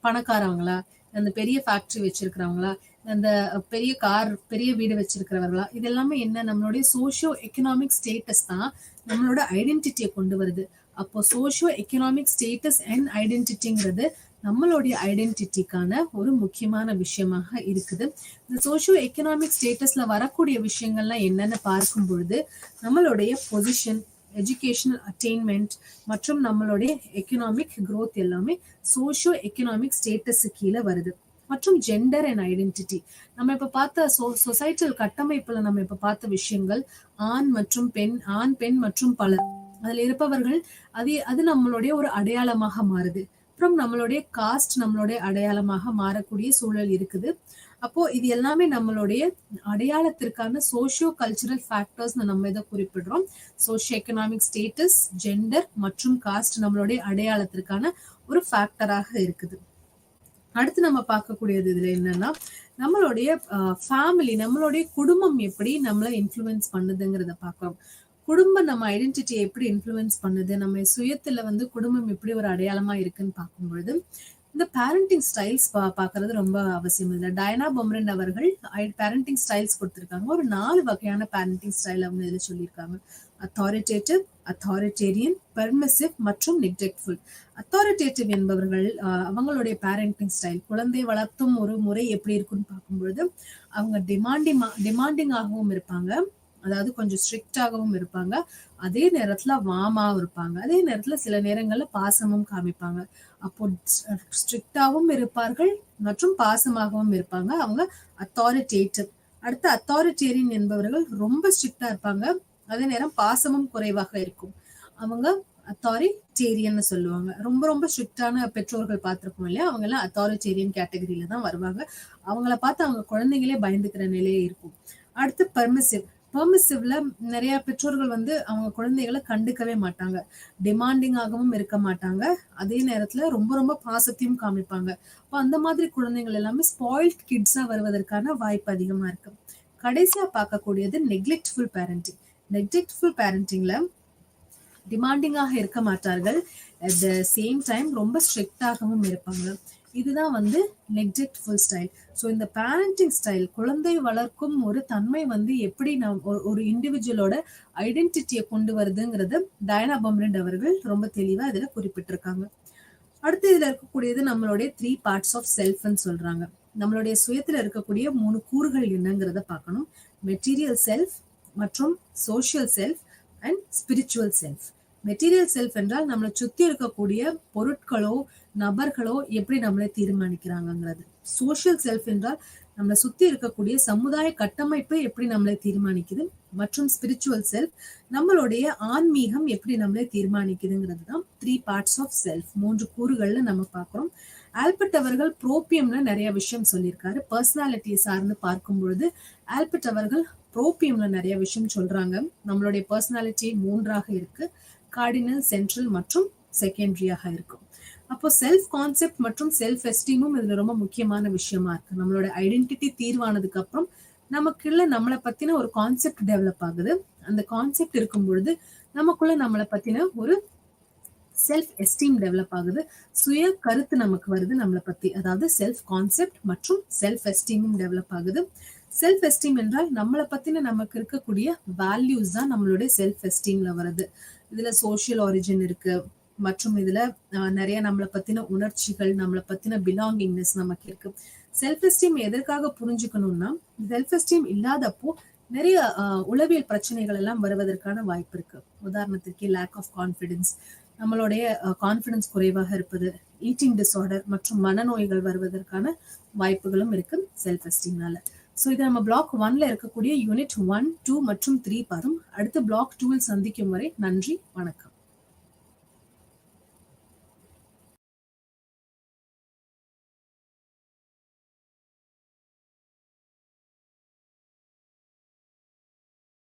பணக்காரவங்களா, அந்த பெரிய ஃபேக்டரி வச்சிருக்கிறவங்களா, அந்த பெரிய கார், பெரிய வீடு வச்சிருக்கிறவர்களா, இது எல்லாமே என்ன நம்மளுடைய சோஷியோ எக்கனாமிக் ஸ்டேட்டஸ் தான் நம்மளோட ஐடென்டிட்டியை கொண்டு வருது. அப்போ சோஷியோ எக்கனாமிக் ஸ்டேட்டஸ் அண்ட் ஐடென்டிட்டிங்கிறது நம்மளுடைய ஐடென்டிட்டிக்கான ஒரு முக்கியமான விஷயமாக இருக்குது. இந்த சோஷியோ எக்கனாமிக் ஸ்டேட்டஸ்ல வரக்கூடிய விஷயங்கள்லாம் என்னன்னு பார்க்கும் பொழுது நம்மளுடைய பொசிஷன், எஜுகேஷனல் அட்டைன்மெண்ட் மற்றும் நம்மளுடைய எக்கனாமிக் growth எல்லாமே சோஷியோ எக்கனாமிக் ஸ்டேட்டஸ் கீழே வருது. மற்றும் ஜெண்டர் அண்ட் ஐடென்டிட்டி நம்ம இப்ப பார்த்த சொசைட்டல் கட்டமைப்புல நம்ம இப்ப பார்த்த விஷயங்கள் ஆண் மற்றும் பெண், ஆண் பெண் மற்றும் பலர் அதுல இருப்பவர்கள், அது நம்மளுடைய ஒரு அடையாளமாக மாறுது. அப்புறம் நம்மளுடைய காஸ்ட் நம்மளுடைய அடையாளமாக மாறக்கூடிய சூழல் இருக்குது. அப்போ இது எல்லாமே நம்மளுடைய அடையாளத்திற்கான சோஷியோ கல்ச்சரல் ஃபேக்டர்ஸ் நம்ம இதை குறிப்பிடுறோம். சோஷியோ எக்கனாமிக் ஸ்டேட்டஸ், ஜெண்டர் மற்றும் காஸ்ட் நம்மளுடைய அடையாளத்திற்கான ஒரு ஃபேக்டராக இருக்குது. அடுத்து நம்ம பார்க்கக்கூடியது இதுல என்னன்னா, நம்மளுடைய ஃபேமிலி, நம்மளுடைய குடும்பம் எப்படி நம்மளை இன்ஃப்ளூயன்ஸ் பண்ணுதுங்கிறத பார்க்கிறோம். குடும்பம் நம்ம ஐடென்டிட்டியை எப்படி இன்ஃப்ளூயன்ஸ் பண்ணுது, நம்ம சுயத்துல வந்து குடும்பம் எப்படி ஒரு அடையாளமா இருக்குன்னு பார்க்கும்பொழுது இந்த பேரண்டிங் ஸ்டைல்ஸ் பார்க்கறது ரொம்ப அவசியம். இல்லை டயனா பொம்ரண்ட் அவர்கள் பேரண்டிங் ஸ்டைல்ஸ் கொடுத்துருக்காங்க. ஒரு 4 வகையான பேரண்டிங் ஸ்டைல் அவங்க இதில் சொல்லியிருக்காங்க. அத்தாரிட்டேட்டிவ், அத்தாரிட்டேரியன், பெர்மிசிவ் மற்றும் நெக்லெக்ட்ஃபுல். அத்தாரிட்டேட்டிவ் என்பவர்கள் அவங்களுடைய பேரண்டிங் ஸ்டைல், குழந்தை வளர்த்தும் ஒரு முறை எப்படி இருக்குன்னு பார்க்கும்பொழுது அவங்க டிமாண்டிங்காகவும் இருப்பாங்க, அதாவது கொஞ்சம் ஸ்ட்ரிக்டாகவும் இருப்பாங்க, அதே நேரத்துல வாமாவும் இருப்பாங்க, அதே நேரத்துல சில நேரங்கள்ல பாசமும் காமிப்பாங்க. அப்போ ஸ்ட்ரிக்டாவும் இருப்பார்கள் மற்றும் பாசமாகவும் இருப்பாங்க. அவங்க அத்தாரிட்டேட்டிவ். அடுத்து அத்தாரிட்டேரியன் என்பவர்கள் ரொம்ப ஸ்ட்ரிக்டா இருப்பாங்க, அதே நேரம் பாசமும் குறைவாக இருக்கும். அவங்க அத்தாரிட்டேரியன் சொல்லுவாங்க. ரொம்ப ரொம்ப ஸ்ட்ரிக்டான பெற்றோர்கள் பார்த்திருப்போம் இல்லையா, அவங்க எல்லாம் அத்தாரிட்டேரியன் கேட்டகரியில தான் வருவாங்க. அவங்கள பார்த்து அவங்க குழந்தைங்களே பயந்துக்கிற நிலையே இருக்கும். அடுத்து பெர்மிசிவ்ல நிறைய பெற்றோர்கள் வந்து அவங்க குழந்தைகளை கண்டுக்கவே மாட்டாங்க, டிமாண்டிங்காகவும் இருக்க மாட்டாங்க, அதே நேரத்துல ரொம்ப ரொம்ப பாசத்தையும் காமிப்பாங்க. அப்போ அந்த மாதிரி குழந்தைகள் எல்லாமே ஸ்பாயில்ட் கிட்ஸா வருவதற்கான வாய்ப்பு அதிகமா இருக்கு. கடைசியா பார்க்கக்கூடியது நெக்லெக்ட்ஃபுல் பேரண்டிங். நெக்லெக்ட்ஃபுல் பேரண்டிங்ல டிமாண்டிங்காக இருக்க மாட்டார்கள், அட் த சேம் டைம் ரொம்ப ஸ்ட்ரிக்டாகவும் இருப்பாங்க. இதுதான் வந்து நெக்லெக்ட்ஃபுல் ஸ்டைல். ஸோ இந்த பேரண்டிங் ஸ்டைல், குழந்தை வளர்க்கும் ஒரு தன்மை வந்து எப்படி ஒரு இண்டிவிஜுவலோட ஐடென்டிட்டியை கொண்டு வருதுங்கிறது டயனா பொம்ரண்ட் அவர்கள் ரொம்ப தெளிவா இதுல குறிப்பிட்டிருக்காங்க. அடுத்து இதுல இருக்கக்கூடியது நம்மளுடைய 3 parts ஆஃப் செல்ஃப்னு சொல்றாங்க. நம்மளுடைய சுயத்துல இருக்கக்கூடிய 3 கூறுகள் என்னங்கிறத பார்க்கணும். மெட்டீரியல் செல்ஃப் மற்றும் social self and spiritual self. Material self என்றால் நம்மளை சுத்தி இருக்கக்கூடிய பொருட்களோ நபர்களோ எப்படி நம்மளை தீர்மானிக்கிறாங்கிறது. சோஷியல் செல்ஃப் என்றால் நம்மளை சுத்தி இருக்கக்கூடிய சமுதாய கட்டமைப்பு எப்படி நம்மளை தீர்மானிக்குது. மற்றும் ஸ்பிரிச்சுவல் செல்ஃப் நம்மளுடைய ஆன்மீகம் எப்படி நம்மளை தீர்மானிக்குதுங்கிறது தான் 3 parts ஆஃப் செல்ஃப். 3 கூறுகள்ல நம்ம பார்க்கிறோம். ஆல்பர்ட் அவர்கள் ப்ரோபியம்ல நிறைய விஷயம் சொல்லியிருக்காரு. பர்சனாலிட்டியை சார்ந்து பார்க்கும் பொழுது ஆல்பர்ட் அவர்கள் ப்ரோபியம்ல நிறைய விஷயம் சொல்றாங்க. நம்மளுடைய பர்சனாலிட்டி 3ஆக இருக்கு. கார்டினல், சென்ட்ரல் மற்றும் செகண்டரியாக இருக்கும். அப்போ செல்ஃப் கான்செப்ட் மற்றும் செல்ஃப் எஸ்டீமும் இதுல ரொம்ப முக்கியமான விஷயமா இருக்கு. நம்மளோட ஐடென்டிட்டி தீர்வானதுக்கு அப்புறம் நமக்குள்ள நம்மளை பத்தின ஒரு கான்செப்ட் டெவலப் ஆகுது. அந்த கான்செப்ட் இருக்கும் பொழுது நமக்குள்ள நம்மளை பத்தின ஒரு செல்ஃப் எஸ்டீம் டெவலப் ஆகுது, சுய கருத்து நமக்கு வருது நம்மளை பத்தி, அதாவது செல்ஃப் கான்செப்ட் மற்றும் செல்ஃப் எஸ்டீமும் டெவலப் ஆகுது. செல்ஃப் எஸ்டீம் என்றால் நம்மளை பத்தின நமக்கு இருக்கக்கூடிய வேல்யூஸ் தான் நம்மளுடைய செல்ஃப் எஸ்டீம்ல வருது. இதுல சோஷியல் ஆரிஜின் இருக்கு, மற்றும் இதுல நிறைய நம்மளை பத்தின உணர்ச்சிகள், நம்மளை பத்தின பிலாங்கிங்னஸ் நமக்கு இருக்கு. செல்ஃப் எஸ்டீம் எதற்காக புரிஞ்சுக்கணும்னா, செல்ஃப் எஸ்டீம் இல்லாதப்போ நிறைய உளவியல் பிரச்சனைகள் எல்லாம் வருவதற்கான வாய்ப்பு இருக்கு. உதாரணத்திற்கு லேக் ஆஃப் கான்ஃபிடன்ஸ், நம்மளுடைய கான்ஃபிடன்ஸ் குறைவாக இருப்பது, ஈட்டிங் டிஸார்டர் மற்றும் மனநோய்கள் வருவதற்கான வாய்ப்புகளும் இருக்கு செல்ஃப் எஸ்டீம்னால. ஸோ இது நம்ம பிளாக் 1ல இருக்கக்கூடிய யூனிட் 1, 2 மற்றும் 3 பாரும். அடுத்து பிளாக் 2ல் சந்திக்கும் வரை நன்றி, வணக்கம்.